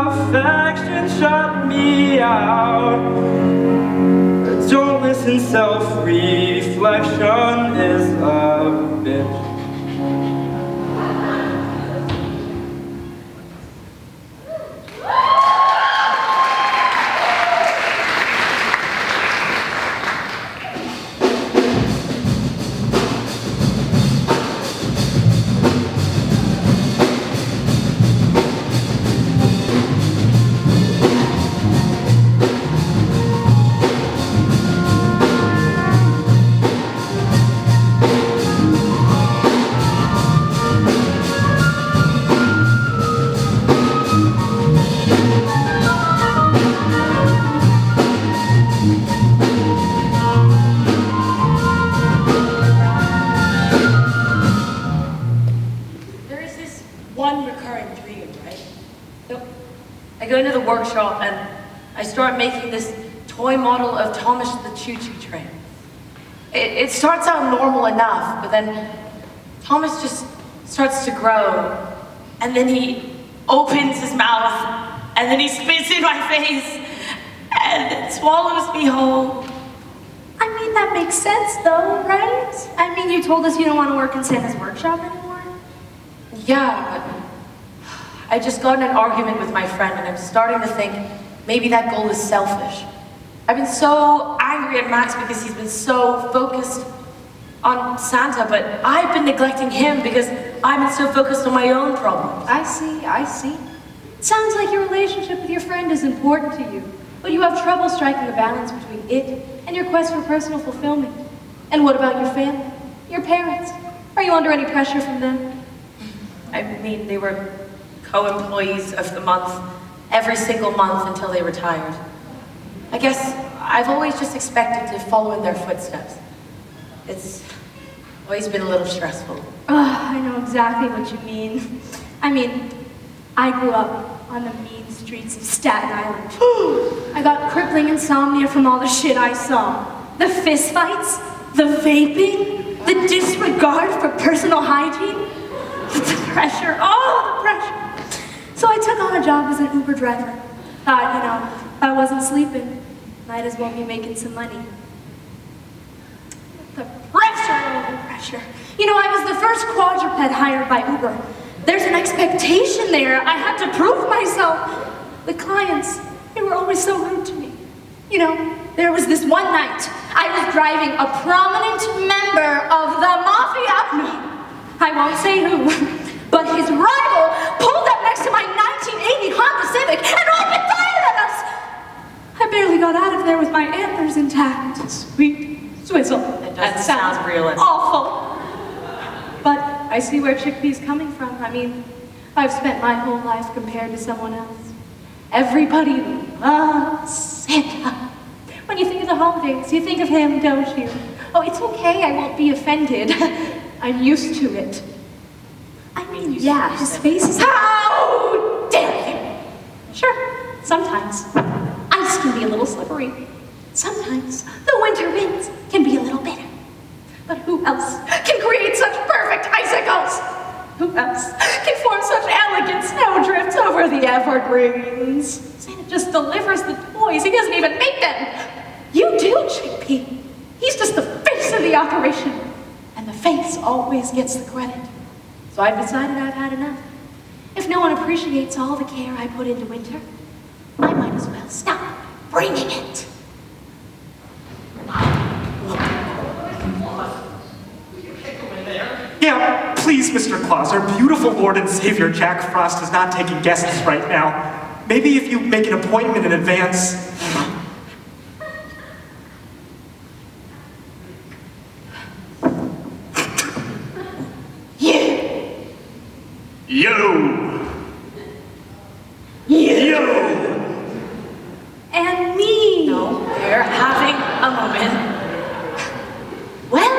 affection. Shut me out. Don't listen, self-reflection is a bitch. workshop and I start making this toy model of Thomas the Choo-Choo Train. It starts out normal enough, but then Thomas just starts to grow, and then he opens his mouth, and then he spits in my face, and then swallows me whole. I mean, that makes sense though, right? I mean, you told us you don't want to work in Santa's workshop anymore. Yeah, but I just got in an argument with my friend, and I'm starting to think maybe that goal is selfish. I've been so angry at Max because he's been so focused on Santa, but I've been neglecting him because I've been so focused on my own problems. I see. It sounds like your relationship with your friend is important to you, but you have trouble striking a balance between it and your quest for personal fulfillment. And what about your family? Your parents? Are you under any pressure from them? I mean, they were co-employees of the month every single month until they retired. I guess I've always just expected to follow in their footsteps. It's always been a little stressful. I know exactly what you mean. I mean, I grew up on the mean streets of Staten Island. I got crippling insomnia from all the shit I saw. The fistfights, the vaping, the disregard for personal hygiene, the pressure, all the pressure. So I took on a job as an Uber driver. Thought, if I wasn't sleeping, might as well be making some money. The pressure. I was the first quadruped hired by Uber. There's an expectation there. I had to prove myself. The clients, they were always so rude to me. There was this one night, I was driving a prominent member of the mafia. I won't say who, but his rival pulled up next to my 1980 Honda Civic and opened fire at us. I barely got out of there with my antlers intact. Sweet swizzle. That sounds real. Awful. But I see where Chickpea's coming from. I mean, I've spent my whole life compared to someone else. Everybody loves Santa. When you think of the holidays, you think of him, don't you? Oh, it's okay, I won't be offended. I'm used to it. I mean, yeah, his face is... How dare you! Sure, sometimes ice can be a little slippery. Sometimes the winter winds can be a little bitter. But who else can create such perfect icicles? Who else can form such elegant snowdrifts over the evergreens? Santa just delivers the toys. He doesn't even make them. You do, Chickpea. He's just the face of the operation. And the face always gets the credit. So I've decided I've had enough. If no one appreciates all the care I put into winter, I might as well stop bringing it. Yeah, please, Mr. Claus, our beautiful Lord and Savior Jack Frost is not taking guests right now. Maybe if you make an appointment in advance. You! And me! No, we're having a moment. Well.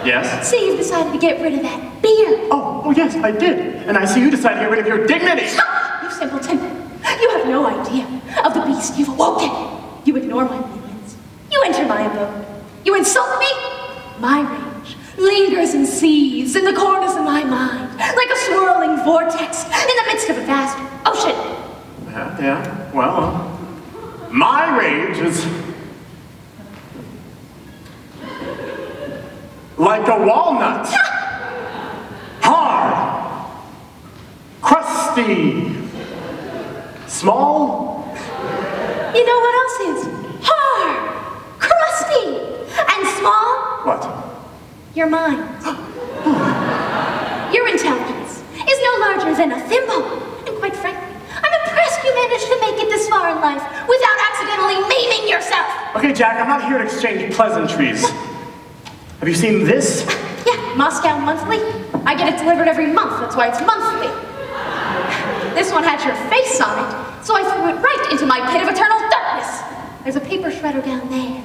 Yes? See, you've decided to get rid of that beard. Oh, yes, I did. And I see you decided to get rid of your dignity. You simpleton. You have no idea of the beast you've awoken. You ignore my minions. You enter my abode. You insult me. My rage lingers and seethes in the corners of my mind, like a swirling vortex in the midst of a vast ocean. Yeah, well, my rage is like a walnut. Hard, crusty, small. You know what else is hard, crusty, and small? What? Your mind. Your intelligence is no larger than a thimble. And quite frankly, I'm impressed you managed to make it this far in life without accidentally maiming yourself. Okay, Jack, I'm not here to exchange pleasantries. Have you seen this? Yeah, Moscow Monthly. I get it delivered every month, that's why it's monthly. This one had your face on it, so I threw it right into my pit of eternal darkness. There's a paper shredder down there.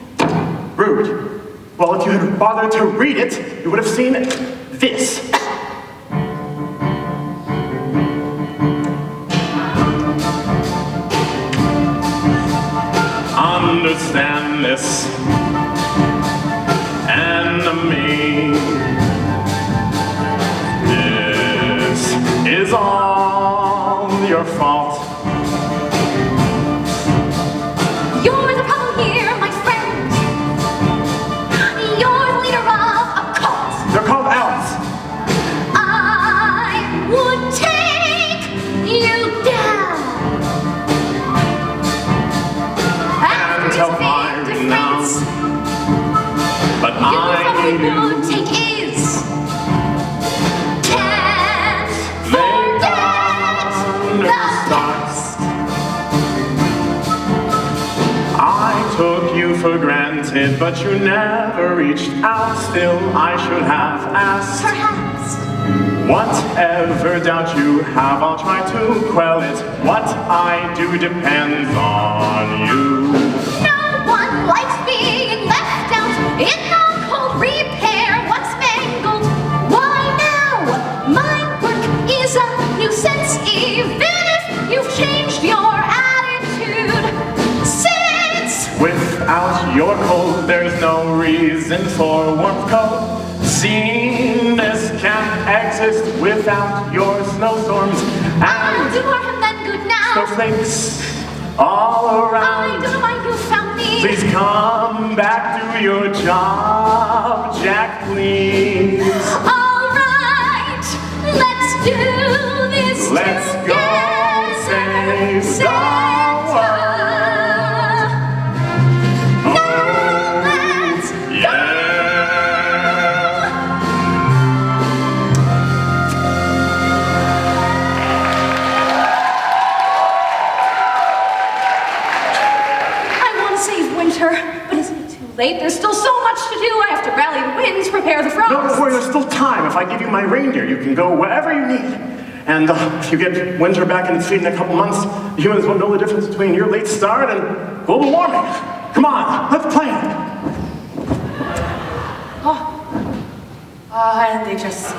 Rude. Well, if you had bothered to read it, you would have seen this. is all your fault. You're the problem here, my friend. You're the leader of a cult. They're called elves. I would take you down And tell my renown. But I need you. take is can't forget the Stars. I took you for granted, but you never reached out. Still, I should have asked. perhaps. Whatever doubt you have, I'll try to quell it. What I do depends on you. No one likes being left out in the cold. Repair what's mangled. Why now? My work is a nuisance, even if you've changed your attitude since. Without your cold, there's no reason for warmth cold. Seenness can't exist without your snowstorms I'll and do more harm than good now. snowflakes all I around. don't know why you found me. Please come back to your job, Jack, please. All right, let's do this Let's go together. save the world. Now let's Yeah. I want to save winter, but isn't it too late? There's still so much to do. I have to rally the winds, prepare the frost. Don't worry, there's still time. If I give you my reindeer, you can go wherever you need. And if you get winter back in its feet in a couple months, the humans won't know the difference between your late start and global warming. Come on, let's plan. And they just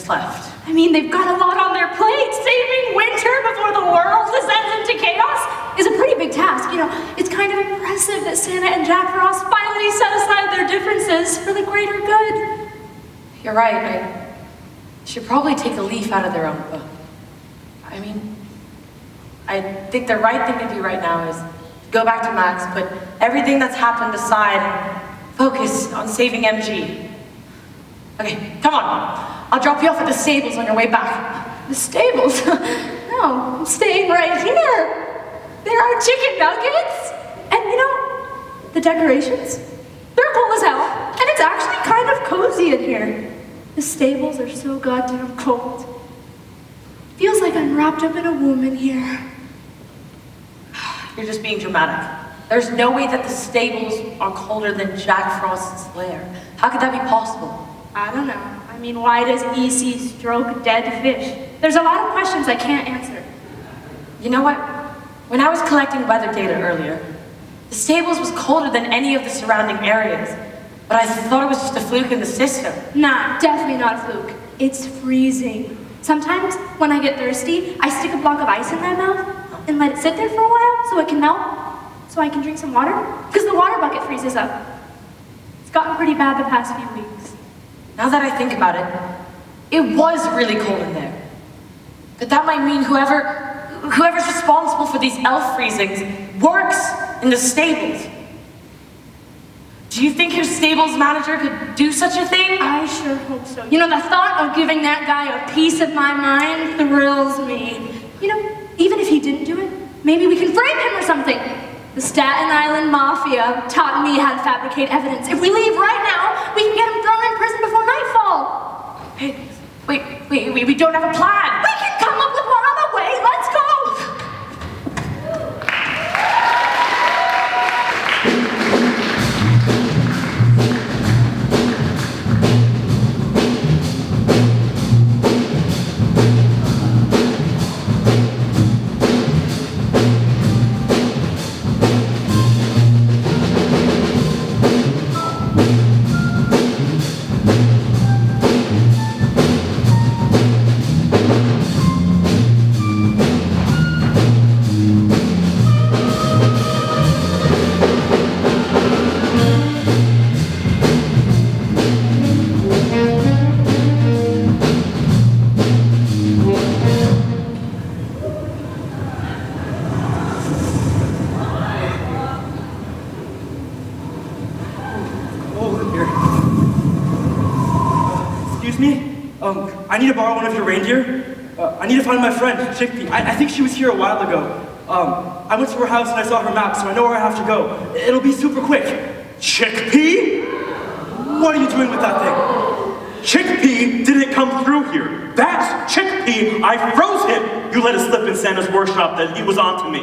left. I mean, they've got a lot on their plate. Saving winter before the world descends into chaos is a pretty big task. You know, it's kind of impressive that Santa and Jack Frost finally set aside their differences for the greater good. You're right, I should probably take a leaf out of their own book. I mean, I think the right thing to do right now is go back to Max, put everything that's happened aside, and focus on saving MG. Okay, come on. I'll drop you off at the stables on your way back. The stables? No, I'm staying right here. There are chicken nuggets. And you know, the decorations? They're cool as hell. And it's actually kind of cozy in here. The stables are so goddamn cold. Feels like I'm wrapped up in a womb in here. You're just being dramatic. There's no way that the stables are colder than Jack Frost's lair. How could that be possible? I don't know. I mean, why does EC stroke dead fish? There's a lot of questions I can't answer. You know what? When I was collecting weather data earlier, the stables was colder than any of the surrounding areas. But I thought it was just a fluke in the system. Nah, definitely not a fluke. It's freezing. Sometimes, when I get thirsty, I stick a block of ice in my mouth and let it sit there for a while so it can melt, so I can drink some water, because the water bucket freezes up. It's gotten pretty bad the past few weeks. Now that I think about it, it was really cold in there. But that might mean whoever's responsible for these elf freezings works in the stables. Do you think your stables manager could do such a thing? I sure hope so. You know, the thought of giving that guy a piece of my mind thrills me. You know, even if he didn't do it, maybe we can frame him or something. The Staten Island Mafia taught me how to fabricate evidence. If we leave right now, we can get him thrown in prison before nightfall. Hey, wait, we don't have a plan. We can come up with one on the way. Let's go! I need to borrow one of your reindeer. I need to find my friend, Chickpea. I think she was here a while ago. I went to her house and I saw her map, so I know where I have to go. It'll be super quick. Chickpea? What are you doing with that thing? Chickpea didn't come through here. That's Chickpea. I froze him. You let it slip in Santa's workshop that he was onto me.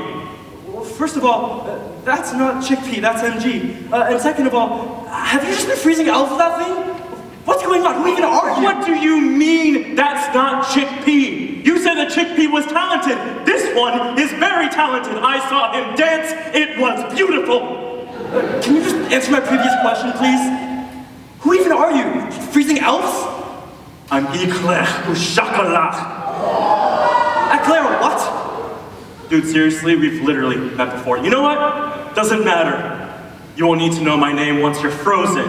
Well, first of all, that's not Chickpea, that's MG. And second of all, have you just been freezing elves with that thing? What's going on? Who even are you? What do you mean that's not Chickpea? You said that Chickpea was talented. This one is very talented. I saw him dance. It was beautiful. Can you just answer my previous question, please? Who even are you? Freezing elves? I'm Eclair au Chocolat. Eclair, what? Dude, seriously, we've literally met before. You know what? Doesn't matter. You won't need to know my name once you're frozen.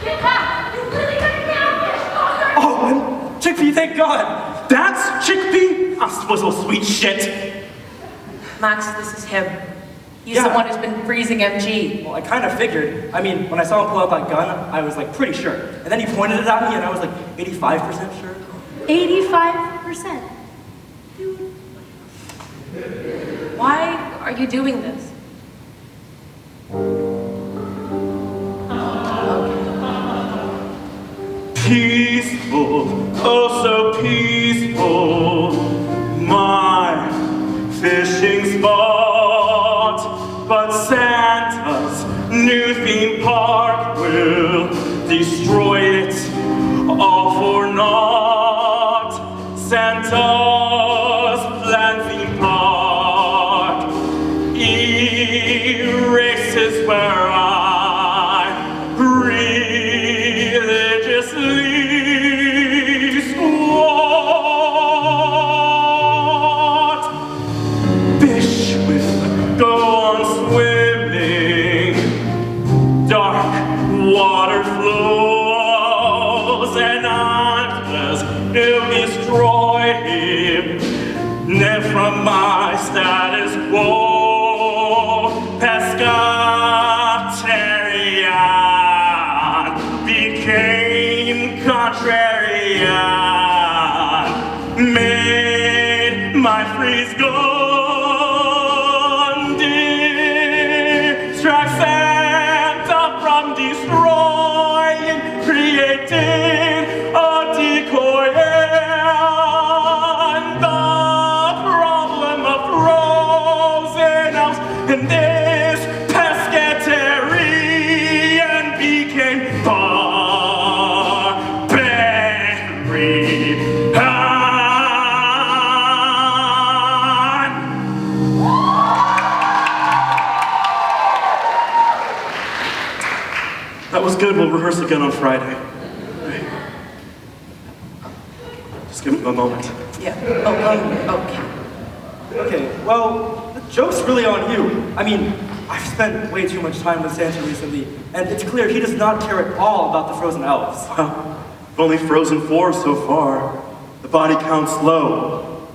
Get back! You're really gonna now! Oh, and Chickpea, thank God. That's Chickpea? Ah, swizzle sweet shit. Max, this is him. He's Yeah. the one who's been freezing MG. Well, I kind of figured. I mean, when I saw him pull out that gun, I was like pretty sure. And then he pointed it at me and I was like 85% sure. 85%. Why are you doing this? Peaceful, oh so peaceful, my fishing spot. But Santa's new theme park will destroy it all for naught. Santa's planned theme park erases where I religiously squat. Fish will go on swimming, dark water flows, and Atlas will destroy him. Never from my status quo. Pescatarian became contrarian, made my freeze gun distract Santa from destroying, creating a decoy. And the problem of frozen elves and this pescatarian became barbarian. That was good. We'll rehearse again on Friday. Just give me a moment. Yeah. Oh, okay. Okay, well, the joke's really on you. I mean, I've spent way too much time with Santa recently, and it's clear he does not care at all about the frozen elves. Well, I've only frozen 4 so far. The body count's low.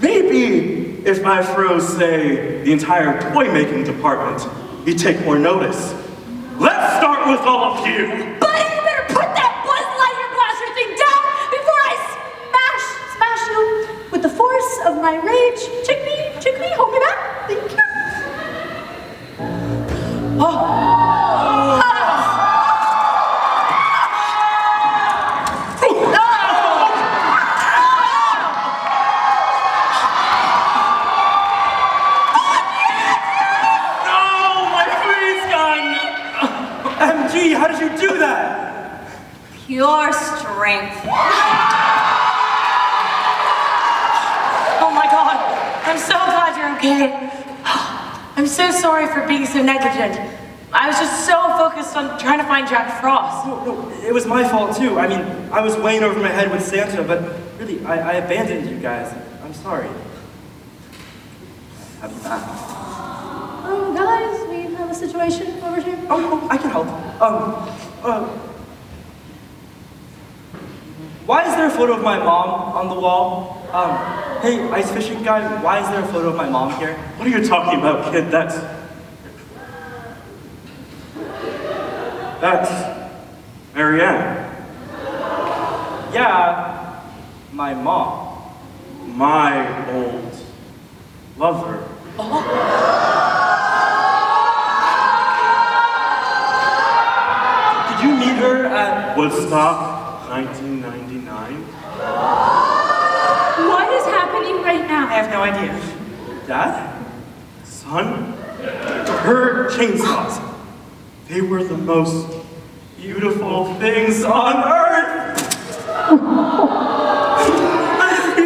Maybe if I froze, say, the entire toy-making department, you'd take more notice. Let's start with all of you. Buddy, you better put that Buzz Lightyear blaster thing down before I smash you with the force of my rage. Chickpea, hold me back. Thank you. No, my freeze gun! MG, how did you do that? Pure strength. Oh my God, I'm so glad you're okay. I'm so sorry for being so negligent. I was just so focused on trying to find Jack Frost. No, it was my fault too. I mean, I was weighing over my head with Santa, but really, I abandoned you guys. I'm sorry. Have you back? Guys, we have a situation over here. Oh, I can help. Why is there a photo of my mom on the wall? Hey, ice fishing guy, why is there a photo of my mom here? What are you talking about, kid? That's Marianne. Yeah, My mom. My old lover. Did you meet her at Woodstock, 1999. What is happening right now? I have no idea. Dad? Son, her chainsaws. They were the most beautiful things on earth.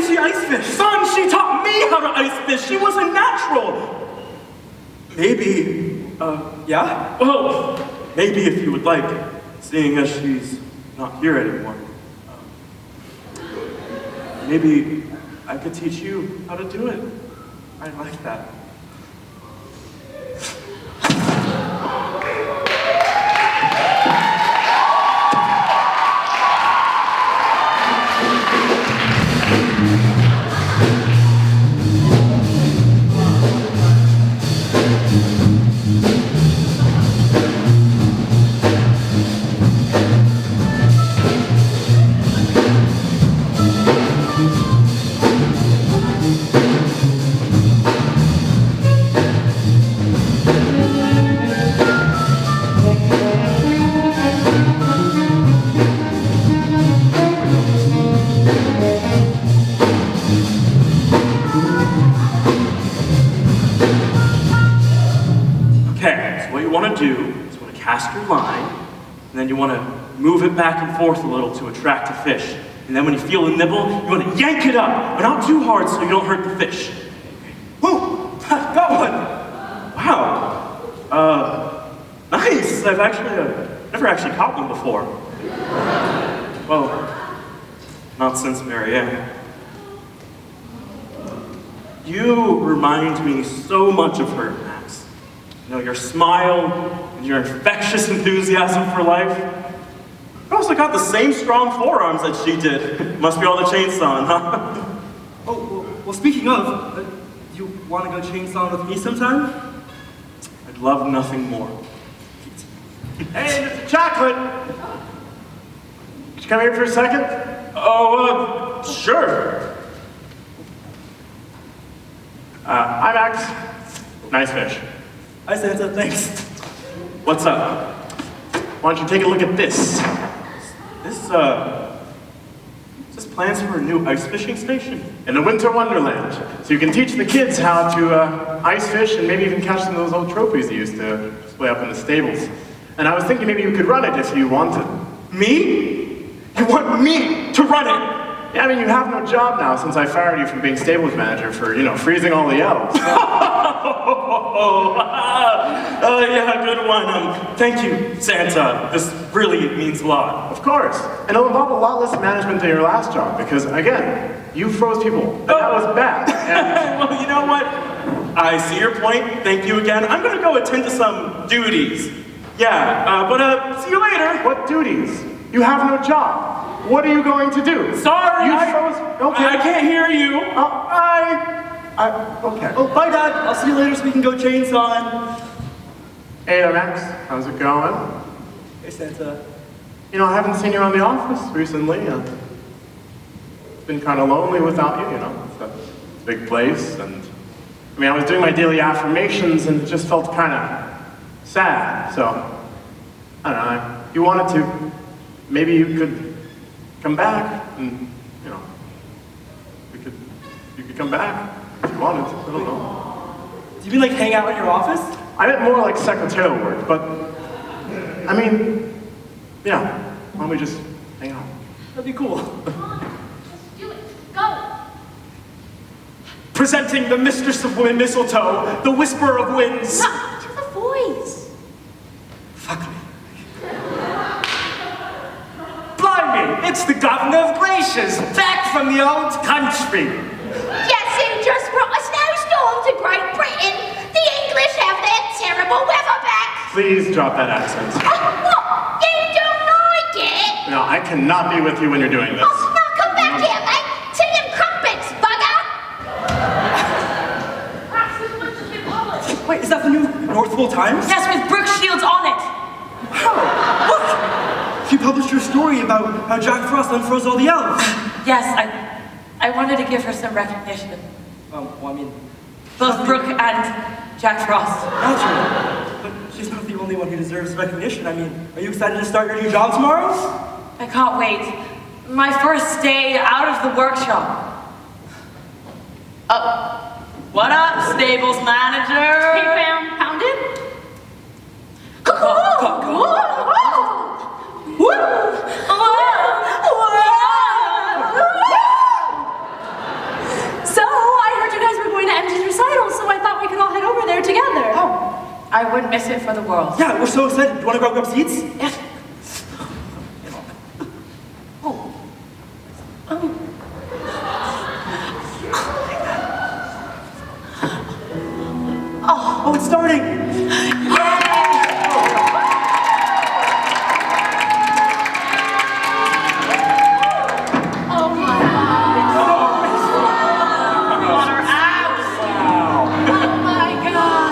She ice fish. Son, she taught me how to ice fish. She was a natural. Maybe, Yeah? well, maybe if you would like, seeing as she's not here anymore. Maybe I could teach you how to do it. I like that. Cast your line, and then you want to move it back and forth a little to attract a fish. And then when you feel a nibble, you want to yank it up, but not too hard so you don't hurt the fish. Woo! Got one! Wow. Nice. I've never actually caught one before. Well, not since Marianne. You remind me so much of her, Max. You know, your smile and your infectious enthusiasm for life. You also got the same strong forearms that she did. Must be all the chainsawing, huh? Oh, well, speaking of, do you want to go chainsawing with me sometime? I'd love nothing more. Hey, Mr. Chocolate! Could you come here for a second? Oh, sure. Hi, Max. Nice fish. Hi, Santa, thanks. What's up? Why don't you take a look at this? Is this plans for a new ice fishing station? In a winter wonderland. So you can teach the kids how to ice fish and maybe even catch some of those old trophies you used to display up in the stables. And I was thinking maybe you could run it if you wanted. Me? You want me to run it? Yeah, I mean, you have no job now since I fired you from being stables manager for, you know, freezing all the elves. Yeah, good one. Thank you, Santa. This really means a lot. Of course. And it'll involve a lot less management than your last job because, again, you froze people. And that was bad. And well, you know what? I see your point. Thank you again. I'm going to go attend to some duties. Yeah, but see you later. What duties? You have no job. What are you going to do? Sorry, Okay. I can't hear you. Okay. Oh, bye, Dad. I'll see you later so we can go chainsawing. Hey there, Max. How's it going? Hey, Santa. You know, I haven't seen you around the office recently. It's been kind of lonely without you, you know. It's a big place, and I mean, I was doing my daily affirmations, and it just felt kind of sad. So, I don't know. If you wanted to, maybe you could come back, and you know, you could come back if you wanted. I don't know. Do you mean like hang out at your office? I meant more like secretarial work, but I mean, yeah. Why don't we just hang out? That'd be cool. Just do it. Go. Presenting the mistress of women mistletoe, the whisperer of winds. Not to the voice. Fuck me. Blimey, it's the governor of Glaciers, back from the old country. Yes, he just brought a snowstorm to Great Britain. The English have their terrible weather back. Please drop that accent. What? You don't like it? No, I cannot be with you when you're doing this. Oh, now come back here, mate. To them crumpets, bugger. Wait, is that the new Northville Times? Yes, with brick shields on it. Wow, look! You published your story about how Jack Frost unfroze all the elves. Yes, I wanted to give her some recognition. Well, I mean, Both Brooke and Jack Frost. naturally. But she's not the only one who deserves recognition. I mean, are you excited to start your new job tomorrow? I can't wait. My first day out of the workshop. What up, stables manager? Hey, fam, pounded? So, I heard you guys were going to MG's recital, so I thought we could all head over there together. Oh, I wouldn't miss it for the world. Yeah, we're so excited. Do you want to grab seats? Yes. Oh, it's starting! Oh my god. Water out. Oh my god.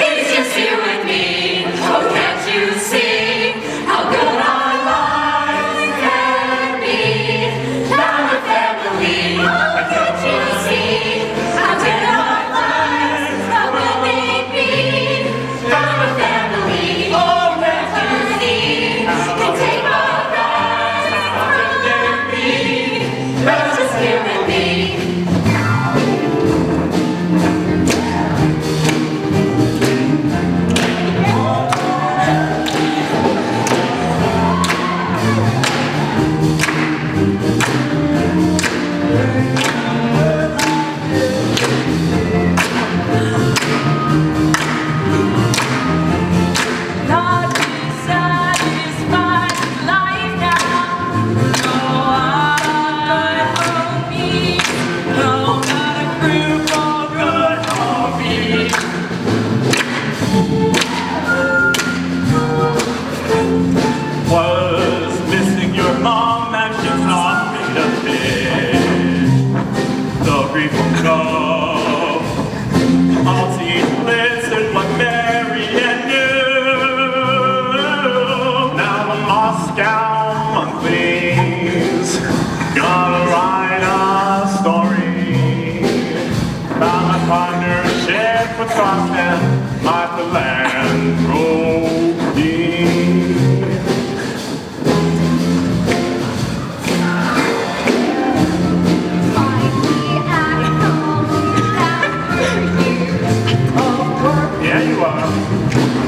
It's just you and me. Oh, can't you see how good our lives can be? Now we're family. Oh, can't you see how good our lives, how good they be? Now we're family. Oh, can't you see? Can take our lives, how good they be? It's just you and me. Not be satisfied with life now. No, I won't be. No, not a group of good hobbies. Was missing your mom and she's not made of fish. The grief will go. I'll see listen what Mary and knew. Now the Moscow monthlies gonna write a story about a partnership with Frost and my philanthropy. Yeah, you are.